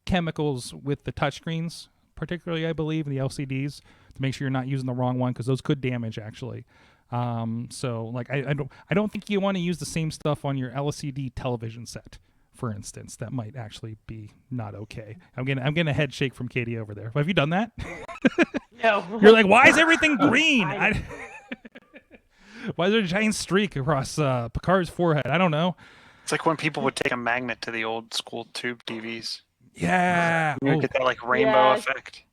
chemicals with the touchscreens, particularly, I believe, in the LCDs, to make sure you're not using the wrong one, because those could damage, actually. So, like, I don't think you want to use the same stuff on your LCD television set, for instance. That might actually be not okay. I'm getting a head shake from Katie over there. Have you done that? No. You're like, why is everything green? Why is there a giant streak across Picard's forehead? I don't know. It's like when people would take a magnet to the old school tube TVs. Yeah. You get that like rainbow effect.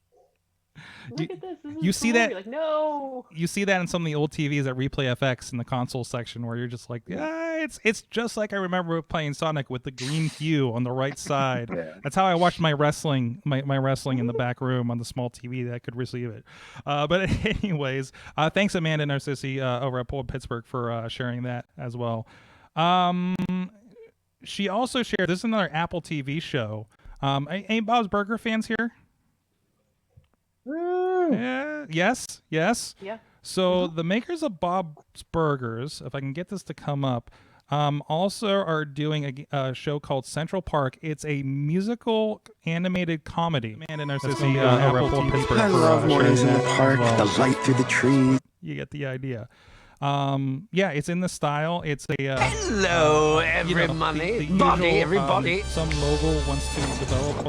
Look at this. You see that? You're like, no. You see that in some of the old TVs at Replay FX in the console section, where you're just like, yeah, it's just like I remember playing Sonic with the green hue on the right side. Yeah. That's how I watched my wrestling, my wrestling in the back room on the small TV that I could receive it. But anyways, thanks Amanda Narcissi over at Pole Pittsburgh for sharing that as well. She also shared, this is another Apple TV show. Any Bob's Burger fans here? Yes. Yeah. So the makers of Bob's Burgers, if I can get this to come up, also are doing a show called Central Park. It's a musical animated comedy. Amanda Narcissi over at Pole Pittsburgh. I love mornings in the park, the light through the trees. You get the idea. Yeah, it's in the style. It's a Hello, everybody. Everybody. Some mogul wants to develop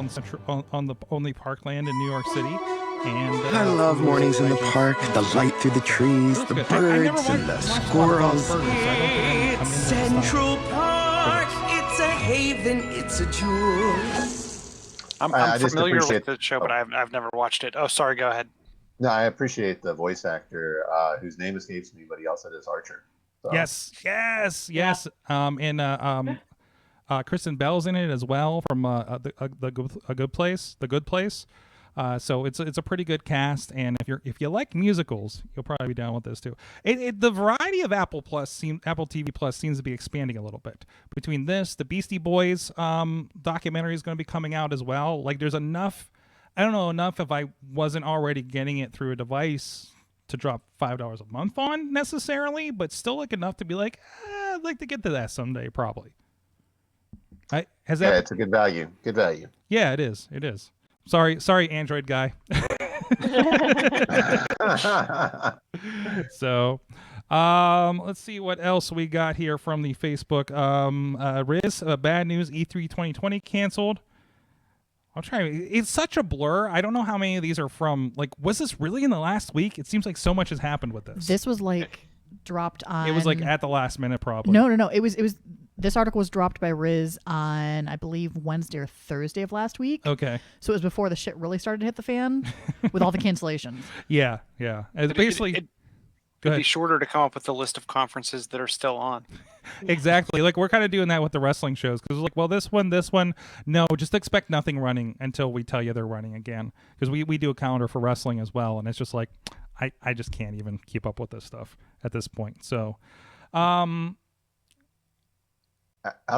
on the parkland in New York City, and I love mornings in the park, the light through the trees, the birds and the squirrels. It's Central Park. It's a haven. It's a jewel. I'm familiar with the show, but I've never watched it. Oh, sorry. Go ahead. No, I appreciate the voice actor whose name escapes me, but he also does Archer. So. Yes. And Kristen Bell's in it as well from The Good Place. So it's a pretty good cast, and if you like musicals, you'll probably be down with this too. The variety of Apple TV Plus seems to be expanding a little bit. Between this, the Beastie Boys documentary is going to be coming out as well. Like, there's enough. I don't know enough if I wasn't already getting it through a device to drop $5 a month on necessarily, but still like enough to be like, I'd like to get to that someday, probably. It's a good value. Good value. Yeah, it is. Sorry, Android guy. So, let's see what else we got here from the Facebook. Riz, bad news, E3 2020 canceled. I'll try. It's such a blur. I don't know how many of these are from, like, was this really in the last week? It seems like so much has happened with this. This was like dropped on. It was like at the last minute, probably. No. It was. This article was dropped by Riz on, I believe, Wednesday or Thursday of last week. Okay. So it was before the shit really started to hit the fan with all the cancellations. Yeah. Basically, it'd be shorter to come up with the list of conferences that are still on. Exactly. Like, we're kind of doing that with the wrestling shows, because like, well, this one, no, just expect nothing running until we tell you they're running again, because we do a calendar for wrestling as well, and it's just like I just can't even keep up with this stuff at this point. So, out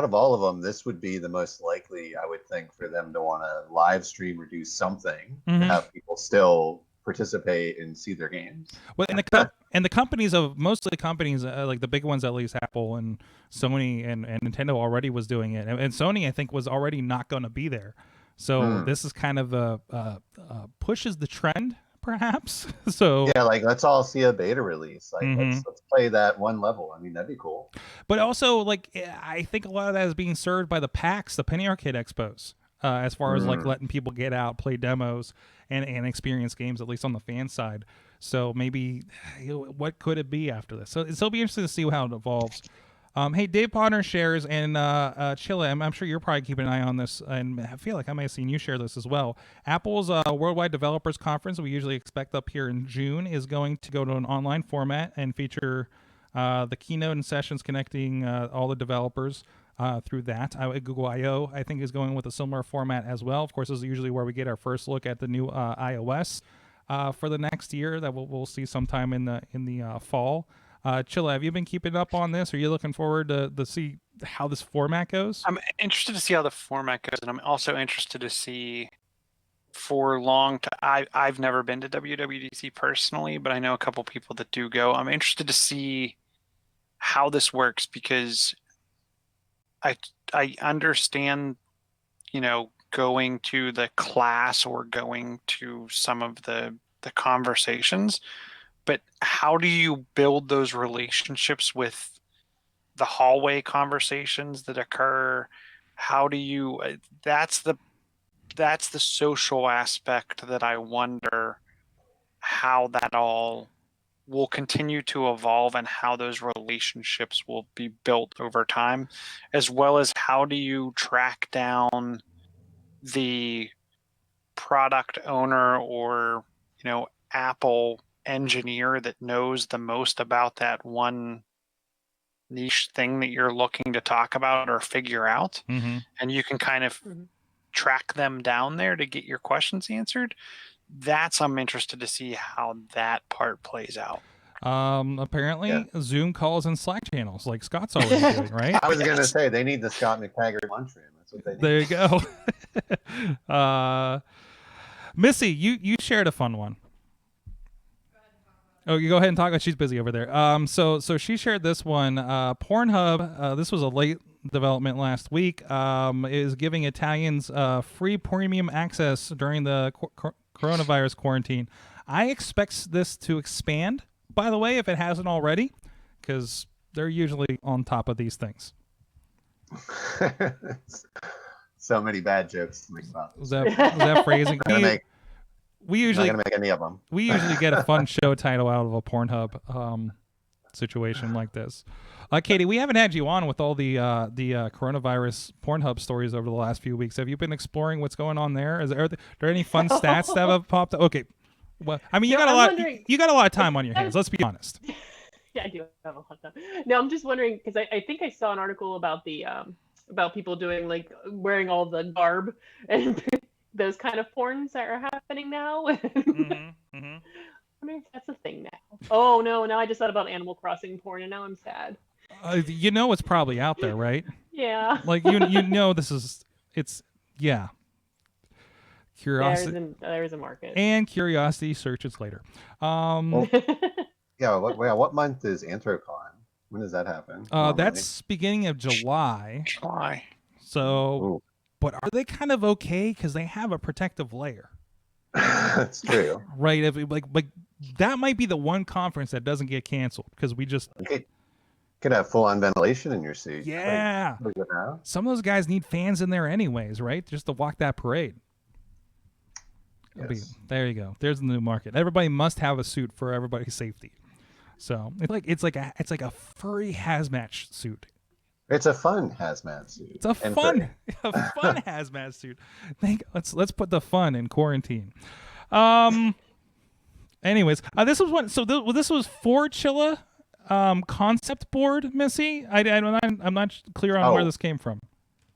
of all of them, this would be the most likely, I would think, for them to want to live stream or do something to have people still participate and see their games. Well, and the companies most of the companies, like the big ones, at least Apple and Sony and Nintendo already was doing it, and Sony, I think, was already not going to be there. So this is kind of pushes the trend perhaps. So yeah, like let's all see a beta release. Like let's play that one level. I mean, that'd be cool. But also, like, I think a lot of that is being served by the PAX, the Penny Arcade Expos, as far as like letting people get out, play demos, and experience games, at least on the fan side. So maybe, what could it be after this? So it'll be interesting to see how it evolves. Hey, Dave Potter shares, and Chilla, I'm sure you're probably keeping an eye on this, and I feel like I may have seen you share this as well. Apple's Worldwide Developers Conference, we usually expect up here in June, is going to go to an online format and feature the keynote and sessions connecting all the developers through that. Google I/O, I think, is going with a similar format as well. Of course, this is usually where we get our first look at the new iOS for the next year that we'll see sometime in the fall. Chilla, have you been keeping up on this? Are you looking forward to see how this format goes? I'm interested to see how the format goes, and I'm also interested to see I've never been to WWDC personally, but I know a couple people that do go. I'm interested to see how this works because I understand, going to the class or going to some of the conversations, but how do you build those relationships with the hallway conversations that occur? How do you that's the social aspect that I wonder how that all will continue to evolve and how those relationships will be built over time, as well as how do you track down the product owner or Apple engineer that knows the most about that one niche thing that you're looking to talk about or figure out, and you can kind of track them down there to get your questions answered. I'm interested to see how that part plays out. Apparently Zoom calls and Slack channels like Scott's already doing, right? I was gonna say they need the Scot MacTaggart lunchroom. That's what they need. There you go. Missy, you shared a fun one. Oh, you go ahead and talk. She's busy over there. So she shared this one. Pornhub. This was a late development last week. Is giving Italians free premium access during the coronavirus quarantine. I expect this to expand, by the way, if it hasn't already, because they're usually on top of these things. So many bad jokes to make about this. Was that phrasing? We usually not gonna make any of them. We usually get a fun show title out of a Pornhub situation like this. Katie, we haven't had you on with all the coronavirus Pornhub stories over the last few weeks. Have you been exploring what's going on there? Are there any fun stats that have popped up? Okay, well, I mean, you got a lot of time on your hands. Let's be honest. Yeah, I do have a lot of time. No, I'm just wondering because I think I saw an article about the about people doing like wearing all the garb and those kind of porns that are happening now. I wonder if that's a thing now. Oh no, now I just thought about Animal Crossing porn and now I'm sad. It's probably out there, right? Yeah. Like Curiosity. There is a market. And curiosity searches later. What month is Anthrocon? When does that happen? That's beginning of July. So, but are they kind of okay because they have a protective layer? That's true. Right. Like that might be the one conference that doesn't get canceled because we just could have full on ventilation in your seat. Yeah. Some of those guys need fans in there anyways, right? Just to walk that parade. Yes. There you go. There's the new market. Everybody must have a suit for everybody's safety. So it's like a furry hazmat suit. It's a fun hazmat suit. It's a fun hazmat suit. Let's put the fun in quarantine. Anyways, this was one. So this was for Chilla concept board, Missy. I'm not clear on where this came from.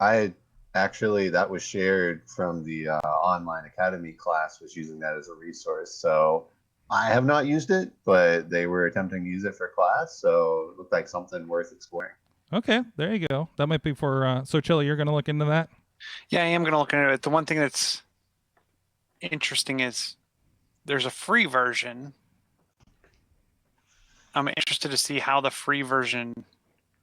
That was shared from the online academy class, was using that as a resource. So I have not used it, but they were attempting to use it for class. So it looked like something worth exploring. Okay, there you go. That might be for, so Chilla, you're going to look into that? Yeah, I am going to look into it. The one thing that's interesting is there's a free version. I'm interested to see how the free version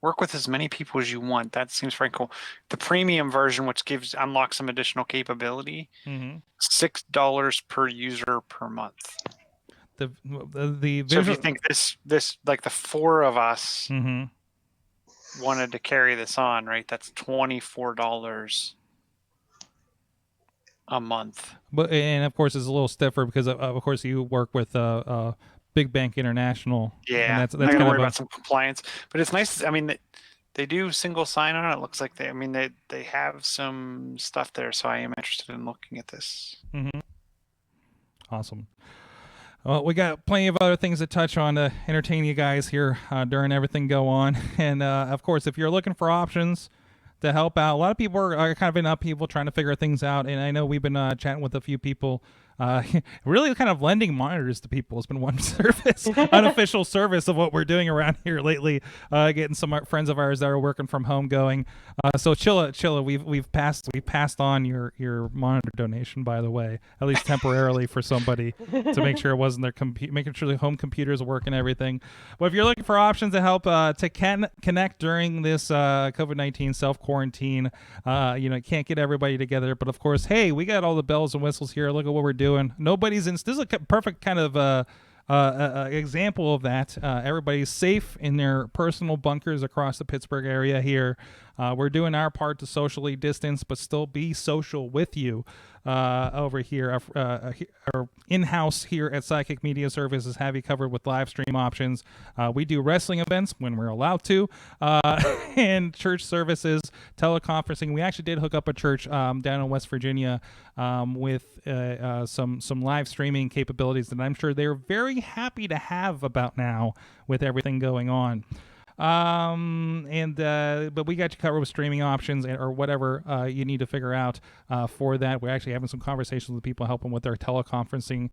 work with as many people as you want. That seems very cool. The premium version, which unlocks some additional capability, $6 per user per month. The so if you think this like the four of us wanted to carry this on, right? That's $24 a month. And of course, it's a little stiffer because of course you work with Big Bank International. Yeah, and that's I kind gotta of worry about some compliance, but it's nice. I mean, they do single sign-on. It looks like they have some stuff there, so I am interested in looking at this. Awesome. Well, we got plenty of other things to touch on to entertain you guys here during everything go on. And of course, if you're looking for options to help out, a lot of people are kind of in upheaval trying to figure things out. And I know we've been chatting with a few people. Really kind of lending monitors to people has been one service, unofficial service of what we're doing around here lately. Getting some friends of ours that are working from home going. So Chilla, we've passed on your monitor donation, by the way, at least temporarily for somebody to make sure it wasn't their making sure the home computers work and everything. But if you're looking for options to help to connect during this COVID-19 self-quarantine, can't get everybody together, but of course, hey, we got all the bells and whistles here. Look at what we're doing. Nobody's in. This is a perfect kind of example of that. Everybody's safe in their personal bunkers across the Pittsburgh area here. We're doing our part to socially distance, but still be social with you over here. Our in-house here at Sidekick Media Services have you covered with live stream options. We do wrestling events when we're allowed to, and church services, teleconferencing. We actually did hook up a church down in West Virginia with some live streaming capabilities that I'm sure they're very happy to have about now with everything going on. But we got you covered with streaming options or whatever you need to figure out for that. We're actually having some conversations with people helping with their teleconferencing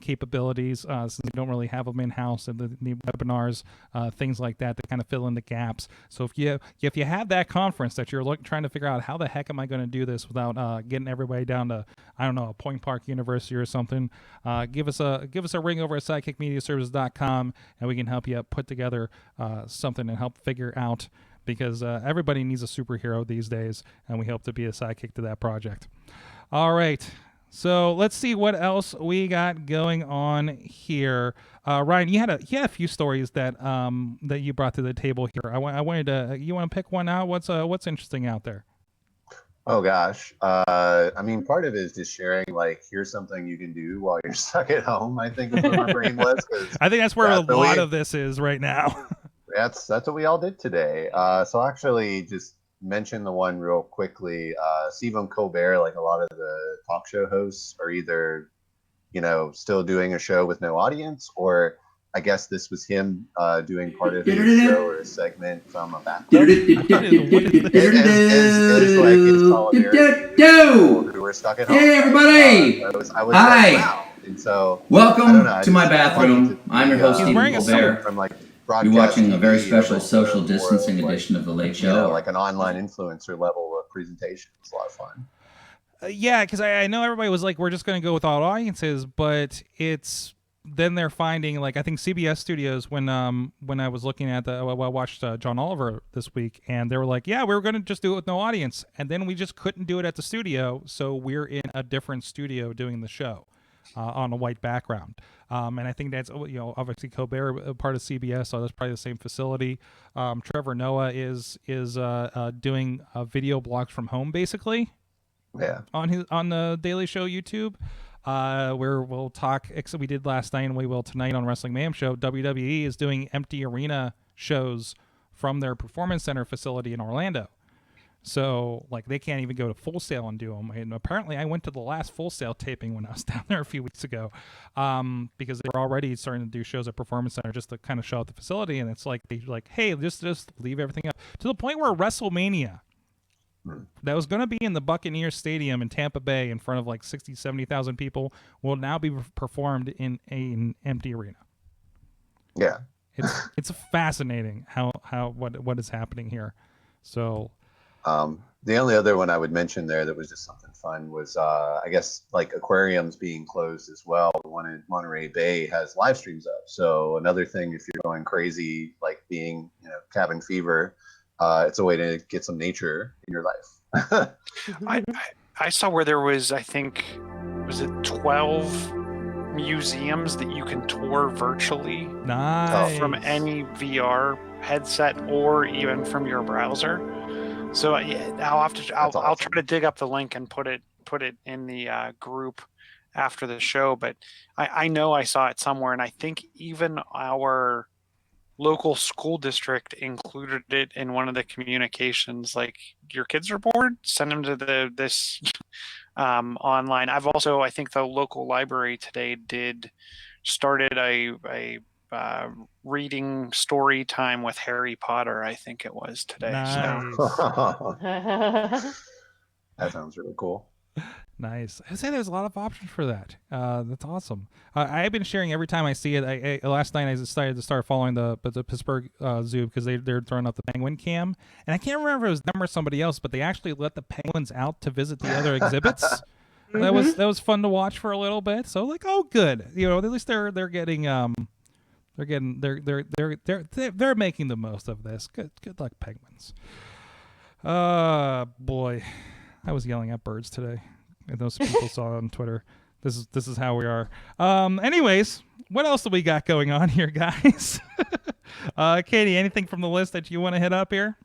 capabilities since we don't really have them in-house, and the webinars, things like that to kind of fill in the gaps. So if you have that conference that you're trying to figure out how the heck am I going to do this without getting everybody down to, I don't know, a Point Park University or something, give us a ring over at sidekickmediaservices.com, and we can help you put together something and help figure out, because everybody needs a superhero these days, and we hope to be a sidekick to that project. All right, so let's see what else we got going on here. Ryan, you had a few stories that you brought to the table here. I wanted to. You want to pick one out? What's interesting out there? Oh gosh, I mean, part of it is just sharing. Like, here's something you can do while you're stuck at home. I think is what my brain was. I think that's where a lot of this is right now. That's what we all did today. So I'll actually just mention the one real quickly. Stephen Colbert, like a lot of the talk show hosts, are either, still doing a show with no audience, or I guess this was him doing part of his show or a segment from a bathtub. It's like in solidarity who were stuck at home. Hey, everybody! I was Hi. like, wow. And so, welcome to my bathroom. I'm your host, Stephen Colbert. From like you're watching a very special social distancing edition of The Late Show. Like an online influencer level of presentation. It's a lot of fun. Yeah, because I know everybody was like, we're just going to go with all audiences, but then they're finding, like, I think CBS Studios, when I was looking at I watched John Oliver this week, and they were like, yeah, we were going to just do it with no audience, and then we just couldn't do it at the studio, so we're in a different studio doing the show on a white background. And I think that's, obviously Colbert, part of CBS, so that's probably the same facility. Trevor Noah is doing video blogs from home, basically. Yeah. On the Daily Show YouTube, where we'll talk. We did last night, and we will tonight on Wrestling Mayhem Show. WWE is doing empty arena shows from their Performance Center facility in Orlando. So, like, they can't even go to Full Sail and do them. And apparently, I went to the last Full Sail taping when I was down there a few weeks ago, because they were already starting to do shows at Performance Center just to kind of show out the facility. And it's like, hey, just leave everything up, to the point where WrestleMania, that was going to be in the Buccaneers Stadium in Tampa Bay in front of like 60, 70,000 people, will now be performed in an empty arena. Yeah. It's fascinating what is happening here. So The only other one I would mention there that was just something fun was, I guess, like aquariums being closed as well. The one in Monterey Bay has live streams up. So another thing, if you're going crazy, like being, cabin fever, it's a way to get some nature in your life. I saw where there was, I think, was it 12 museums that you can tour virtually? Nice. From any VR headset or even from your browser. So I'll try to dig up the link and put it in the group after the show. But I know I saw it somewhere, and I think even our local school district included it in one of the communications. Like, your kids are bored, send them to this online. I think the local library today started a reading story time with Harry Potter, I think it was today. Nice. So. That sounds really cool. Nice. I say there's a lot of options for that. That's awesome. I've been sharing every time I see it. Last night I decided to start following the Pittsburgh Zoo because they're throwing up the penguin cam, and I can't remember if it was them or somebody else, but they actually let the penguins out to visit the other exhibits. Mm-hmm. That was fun to watch for a little bit. So like, oh, good. At least they're getting they're making the most of this. Good luck, penguins. Boy, I was yelling at birds today. And those people saw it on Twitter. This is how we are. Anyways, what else do we got going on here, guys? Katie, anything from the list that you want to hit up here?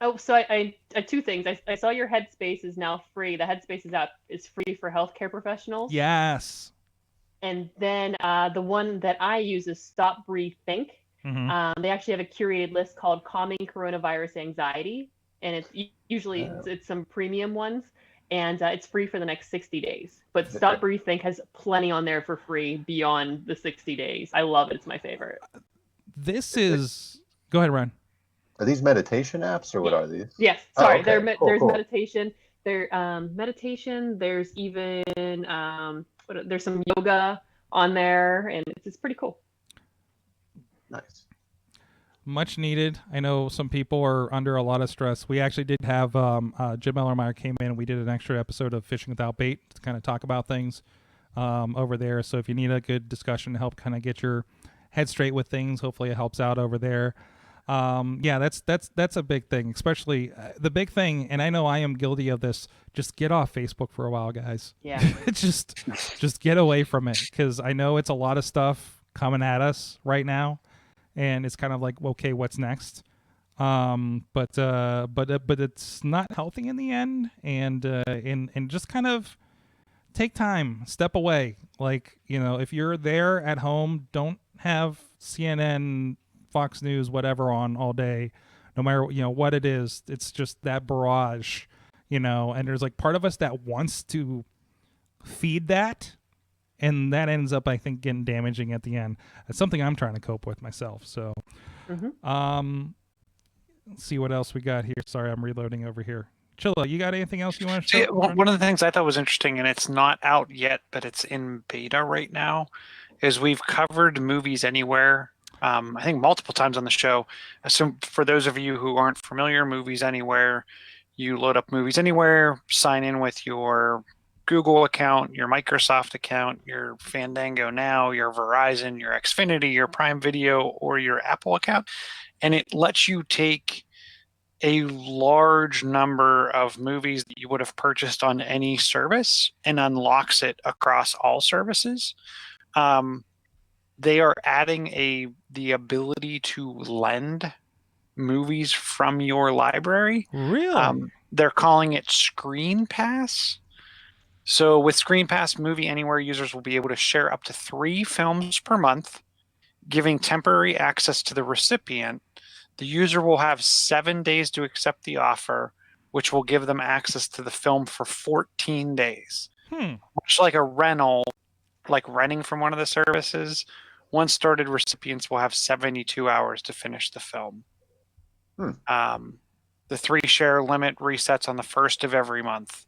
Oh, so I two things. I saw your Headspace is now free. The Headspace app is free for healthcare professionals. Yes. And then the one that I use is Stop, Breathe, Think. Mm-hmm. They actually have a curated list called Calming Coronavirus Anxiety, and it's usually it's some premium ones, and it's free for the next 60 days. But Stop, Breathe, Think has plenty on there for free beyond the 60 days. I love it. It's my favorite. Go ahead, Ryan. Are these meditation apps, or what are these? Yes. Sorry. Okay. There's Cool. meditation. Meditation. There's even there's some yoga on there, and it's pretty cool. Nice. Much needed. I know some people are under a lot of stress. We actually did have Jim Ellermeyer came in and we did an extra episode of Fishing Without Bait to kind of talk about things over there. So if you need a good discussion to help kind of get your head straight with things, hopefully it helps out over there. That's a big thing, especially the big thing. And I know I am guilty of this. Just get off Facebook for a while, guys. Yeah. just get away from it, because I know it's a lot of stuff coming at us right now. And it's kind of like, okay, what's next? But it's not healthy in the end, and just kind of take time, step away. Like, if you're there at home, don't have CNN, Fox News, whatever on all day, no matter what it is. It's just that barrage, and there's like part of us that wants to feed that. And that ends up, I think, getting damaging at the end. It's something I'm trying to cope with myself. So, let's see what else we got here. Sorry, I'm reloading over here. Chilla, you got anything else you want to share? One of the things I thought was interesting, and it's not out yet, but it's in beta right now, is we've covered Movies Anywhere, I think multiple times on the show. So for those of you who aren't familiar, Movies Anywhere, you load up Movies Anywhere, sign in with your Google account, your Microsoft account, your Fandango Now, your Verizon, your Xfinity, your Prime Video, or your Apple account, and it lets you take a large number of movies that you would have purchased on any service and unlocks it across all services. They are adding the ability to lend movies from your library. Really? They're calling it Screen Pass. So with Screen Pass, Movie Anywhere users will be able to share up to 3 films per month, giving temporary access to the recipient. The user will have 7 days to accept the offer, which will give them access to the film for 14 days. Much like a rental, like renting from one of the services, once started, recipients will have 72 hours to finish the film. The 3 share limit resets on the 1st of every month.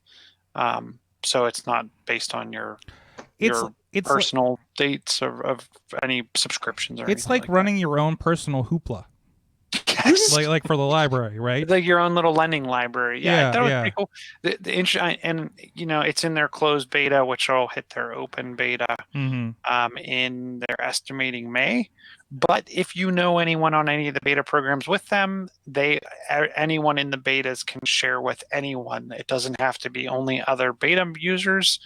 So it's not based on your personal dates of any subscriptions or anything. It's like running your own personal hoopla. Yes. like for the library, right? Like your own little lending library. Yeah, I thought it was pretty cool. And it's in their closed beta, which will hit their open beta in their estimating May. But if you know anyone on any of the beta programs with them, anyone in the betas can share with anyone. It doesn't have to be only other beta users.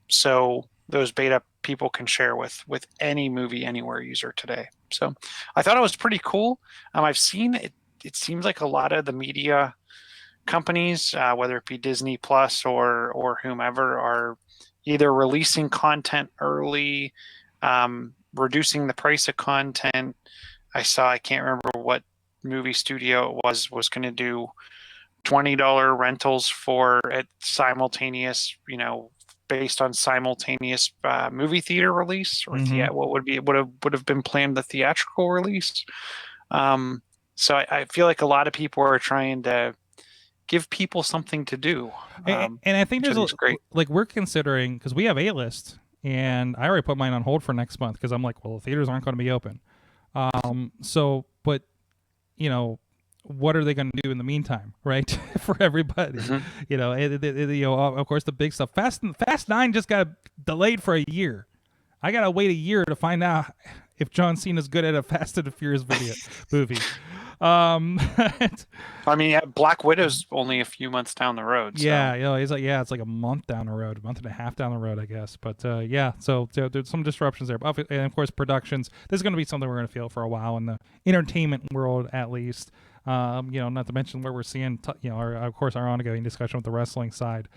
So those beta people can share with any Movie Anywhere user today. So I thought it was pretty cool. I've seen it. It seems like a lot of the media companies, whether it be Disney Plus or whomever, are either releasing content early, reducing the price of content. I can't remember what movie studio it was going to do $20 rentals for it simultaneous, based on simultaneous movie theater release, or what would have been planned the theatrical release. So I feel like a lot of people are trying to give people something to do. And I think there's great. Like we're considering, because we have A-List, and I already put mine on hold for next month because I'm like, well, the theaters aren't going to be open. But what are they going to do in the meantime, right? For everybody, of course, the big stuff. Fast 9 just got delayed for a year. I got to wait a year to find out if John Cena's good at a Fast and the Furious movie. I mean, Black Widow's only a few months down the road. So. Yeah, he's like, it's like a month down the road, a month and a half down the road, I guess. But so there's some disruptions there. And of course, productions. This is going to be something we're going to feel for a while in the entertainment world, at least. Not to mention where we're seeing, of course, our ongoing discussion with the wrestling side.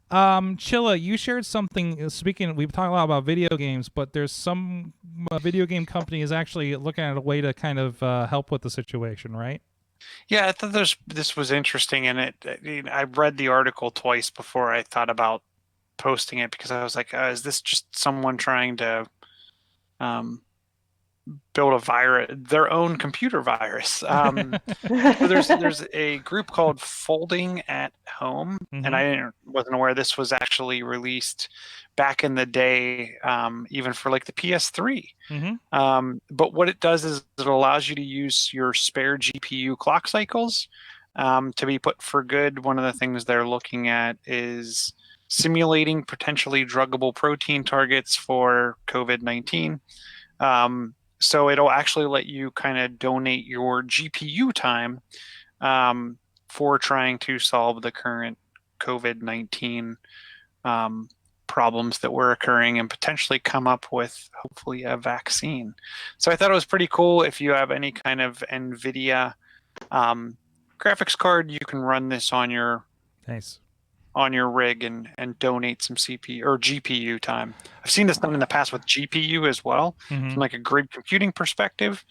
Chilla, you shared something. We've talked a lot about video games, but there's some video game company is actually looking at a way to kind of help with the situation, right? Yeah, I thought this was interesting, and I read the article twice before I thought about posting it, because I was like, is this just someone trying to build their own computer virus? So there's a group called Folding at Home, and I wasn't aware this was actually released back in the day, even for like the PS3. But what it does is it allows you to use your spare GPU clock cycles to be put for good. One of the things they're looking at is simulating potentially druggable protein targets for COVID-19. So it'll actually let you kind of donate your GPU time for trying to solve the current COVID-19 problems that were occurring, and potentially come up with hopefully a vaccine. So I thought it was pretty cool. If you have any kind of NVIDIA graphics card, you can run this on your rig and donate some CPU or GPU time. I've seen this done in the past with GPU as well, from like a grid computing perspective.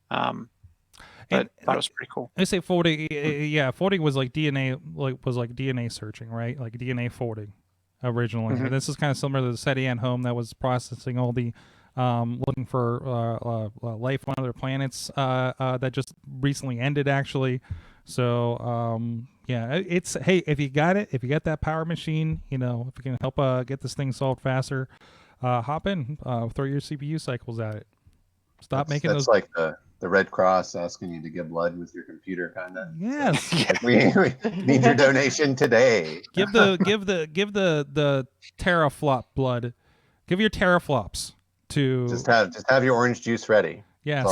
But that was pretty cool. I say folding, folding was like DNA searching, right? Like DNA folding originally. And this is kind of similar to the SETI at Home that was processing all the looking for life on other planets that just recently ended, actually. So it's, hey, if you got that power machine, if you can help get this thing solved faster, hop in, throw your CPU cycles at it. Making those. Like the Red Cross asking you to give blood with your computer, kind of. Yes. we need your donation today. Give the teraflop blood. Give your teraflops to. Just have your orange juice ready. Yes.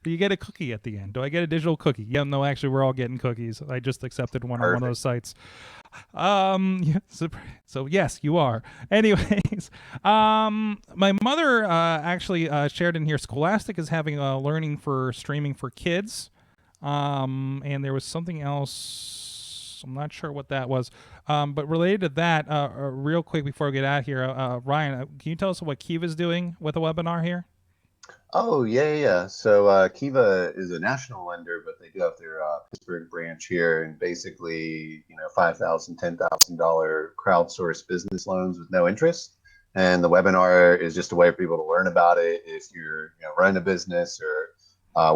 But you get a cookie at the end. Do I get a digital cookie? Yeah, no, actually, we're all getting cookies. I just accepted one on one of those sites. So yes, you are. Anyways, my mother actually shared in here, Scholastic is having a learning for streaming for kids. And there was something else. I'm not sure what that was. But related to that, real quick before we get out here, Ryan, can you tell us what Kiva's doing with a webinar here? Oh, yeah. So Kiva is a national lender, but they do have their Pittsburgh branch here, and basically, $5,000, $10,000 crowdsourced business loans with no interest. And the webinar is just a way for people to learn about it. If you're running a business, or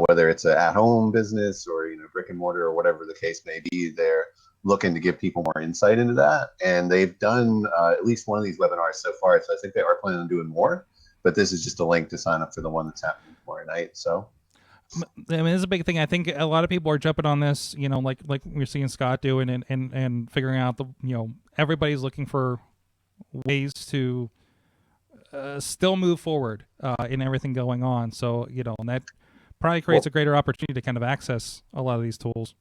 whether it's an at-home business or brick and mortar or whatever the case may be, they're looking to give people more insight into that. And they've done at least one of these webinars so far, so I think they are planning on doing more. But this is just a link to sign up for the one that's happening tomorrow night. So I mean, this is a big thing. I think a lot of people are jumping on this, like we're seeing Scott doing, and figuring out everybody's looking for ways to still move forward in everything going on. So, and that probably creates a greater opportunity to kind of access a lot of these tools.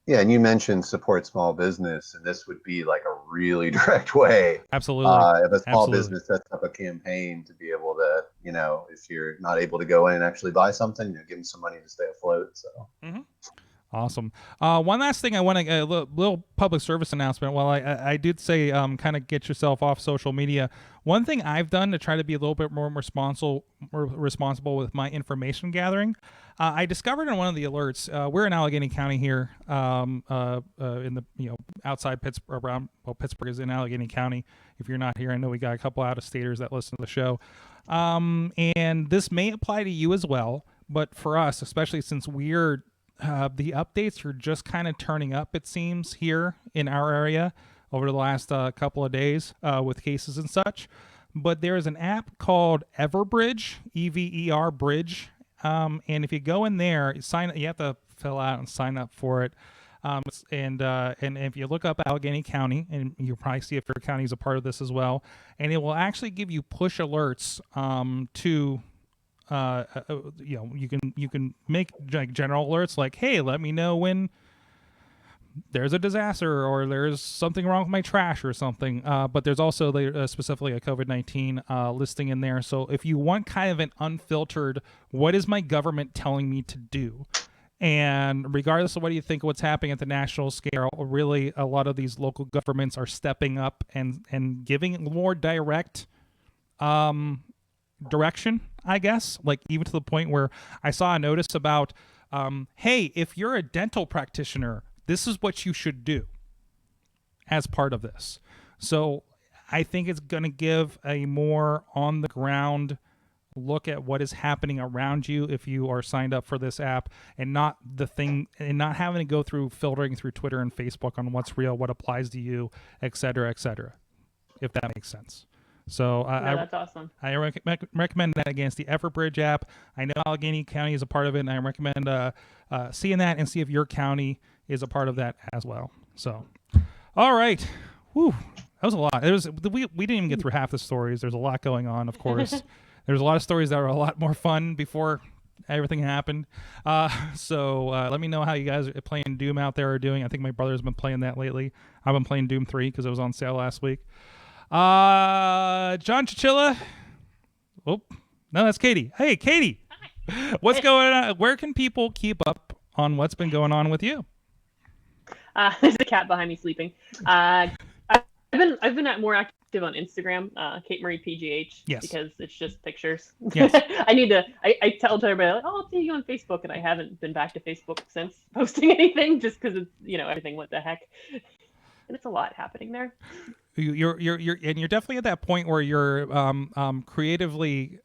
Yeah, and you mentioned support small business, and this would be like a really direct way. Absolutely. If a small business sets up a campaign to be able to, if you're not able to go in and actually buy something, give them some money to stay afloat. So. Mm-hmm. Awesome. One last thing I want to, a little public service announcement. While I did say kind of get yourself off social media, one thing I've done to try to be a little bit more responsible with my information gathering, I discovered in one of the alerts, we're in Allegheny County here, in the outside Pittsburgh, around, Pittsburgh is in Allegheny County. If you're not here, I know we got a couple out-of-staters that listen to the show, and this may apply to you as well. But for us, especially since we're the updates are just kind of turning up, it seems, here in our area over the last couple of days with cases and such. But there is an app called Everbridge, EVER Bridge, and if you go in there, you have to fill out and sign up for it. And if you look up Allegheny County, and you'll probably see if your county is a part of this as well, and it will actually give you push alerts to. You can make like general alerts like, hey, let me know when there's a disaster or there's something wrong with my trash or something. But there's also specifically a COVID-19 listing in there. So if you want kind of an unfiltered, what is my government telling me to do? And regardless of what you think of what's happening at the national scale, really a lot of these local governments are stepping up and giving more direct direction, I guess, like even to the point where I saw a notice about, hey, if you're a dental practitioner, this is what you should do as part of this. So I think it's going to give a more on the ground look at what is happening around you if you are signed up for this app, and not having to go through filtering through Twitter and Facebook on what's real, what applies to you, et cetera, if that makes sense. So that's awesome. I recommend that against the Everbridge app. I know Allegheny County is a part of it, and I recommend seeing that and see if your county is a part of that as well. So, all right. Whew. That was a lot. We didn't even get through half the stories. There's a lot going on, of course. There's a lot of stories that were a lot more fun before everything happened. So let me know how you guys are playing Doom out there are doing. I think my brother's been playing that lately. I've been playing Doom 3 because it was on sale last week. John Chilla. Oh, no, that's Katie. Hey, Katie. Hi. What's going on? Where can people keep up on what's been going on with you? There's a cat behind me sleeping. I've been more active on Instagram, Kate Marie PGH, yes, because it's just pictures. Yes. I tell everybody, like, oh, I'll see you on Facebook, and I haven't been back to Facebook since posting anything, just because it's, everything, what the heck. And it's a lot happening there. You're definitely at that point where you're creatively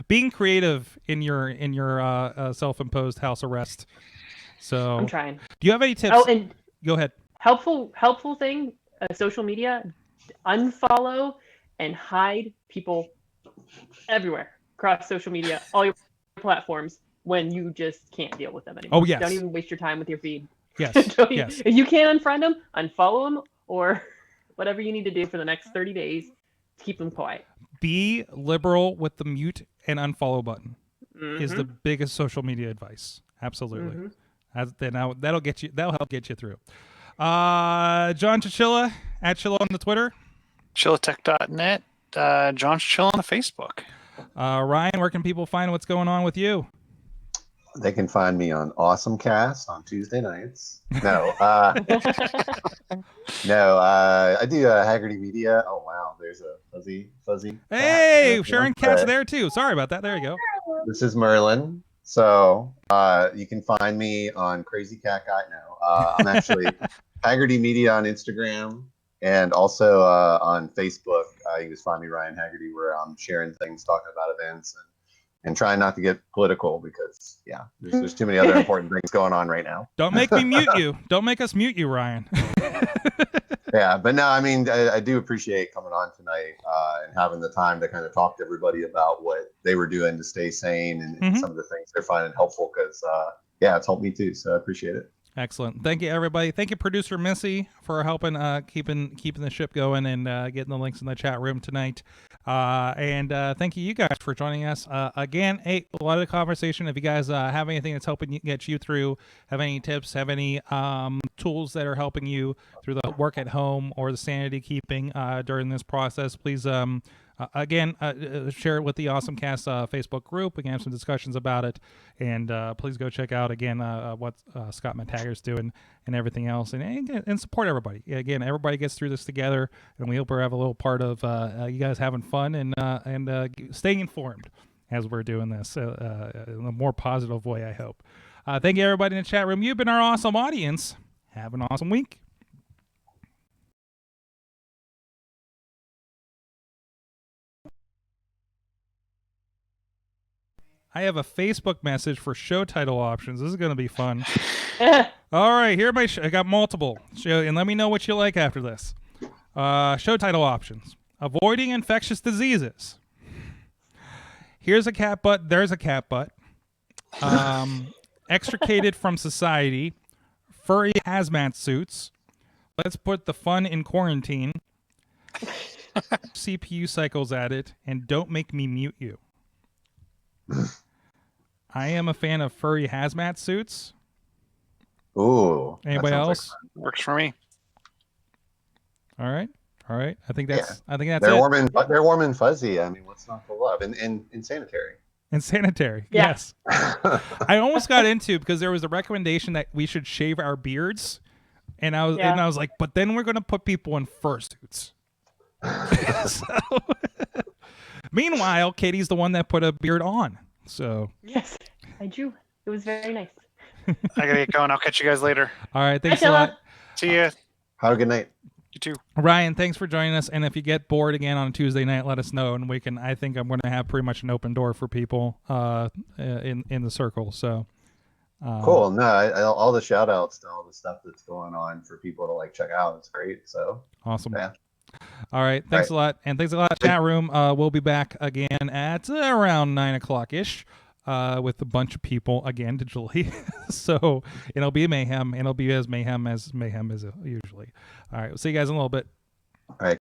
being creative in your self-imposed house arrest. So I'm trying. Do you have any tips? Oh, and go ahead. Helpful thing, social media, unfollow and hide people everywhere across social media, all your platforms, when you just can't deal with them anymore. Oh, yes. Don't even waste your time with your feed. Yes. Yes. If you can't unfriend them, unfollow them, or whatever you need to do for the next 30 days to keep them quiet. Be liberal with the mute and unfollow button is the biggest social media advice. Absolutely. That'll help get you through. John Chilla at Chilla on the Twitter. ChillaTech.net. John Chilla on the Facebook. Ryan, where can people find what's going on with you? They can find me on AwesomeCast on Tuesday nights. No, I do Haggerty Media. Oh wow, there's a fuzzy. Hey, Sharon Cat's there too. Sorry about that. There you go. This is Merlin. So you can find me on Crazy Cat Guy. No, I'm actually Haggerty Media on Instagram, and also on Facebook. You can just find me Ryan Haggerty, where I'm sharing things, talking about events, and and trying not to get political because there's too many other important things going on right now. Don't make me mute you. Don't make us mute you, Ryan. Yeah, but no, I mean, I do appreciate coming on tonight and having the time to kind of talk to everybody about what they were doing to stay sane and some of the things they're finding helpful because, it's helped me too. So I appreciate it. Excellent. Thank you, everybody. Thank you, producer Missy, for helping keeping the ship going and getting the links in the chat room tonight. And thank you guys for joining us. Again, a lot of the conversation. If you guys have anything that's helping get you through, have any tips, have any tools that are helping you through the work at home or the sanity keeping during this process, please share it with the AwesomeCast Facebook group. We can have some discussions about it. And please go check out, again, what Scot MacTaggart's doing and everything else. And support everybody. Again, everybody gets through this together. And we hope we have a little part of you guys having fun and staying informed as we're doing this in a more positive way, I hope. Thank you, everybody in the chat room. You've been our awesome audience. Have an awesome week. I have a Facebook message for show title options. This is going to be fun. All right, here are my I got multiple. And let me know what you like after this. Show title options. Avoiding infectious diseases. Here's a cat butt. There's a cat butt. Extricated from society. Furry hazmat suits. Let's put the fun in quarantine. CPU cycles at it. And don't make me mute you. I am a fan of furry hazmat suits. Ooh. Anybody else? Like works for me. All right. I think that's they're it. They're warm and fuzzy. I mean, what's not to love? And sanitary. And sanitary. Yeah. Yes. I almost got into because there was a recommendation that we should shave our beards, and I was like, but then we're going to put people in fursuits. Meanwhile, Katie's the one that put a beard on. So yes, I drew. It was very nice. I gotta get going. I'll catch you guys later. All right, thanks Bye, a lot. See ya. Have a good night. You too. Ryan, thanks for joining us. And if you get bored again on a Tuesday night, let us know, and we can. I think I'm going to have pretty much an open door for people in the circle. So cool. No, all the shout outs to all the stuff that's going on for people to check out. It's great. So awesome. Yeah. All right. Thanks a lot. And thanks a lot, chat room. We'll be back again at around 9:00 ish with a bunch of people again digitally. So it'll be mayhem. It'll be as mayhem is usually. All right. We'll see you guys in a little bit. All right.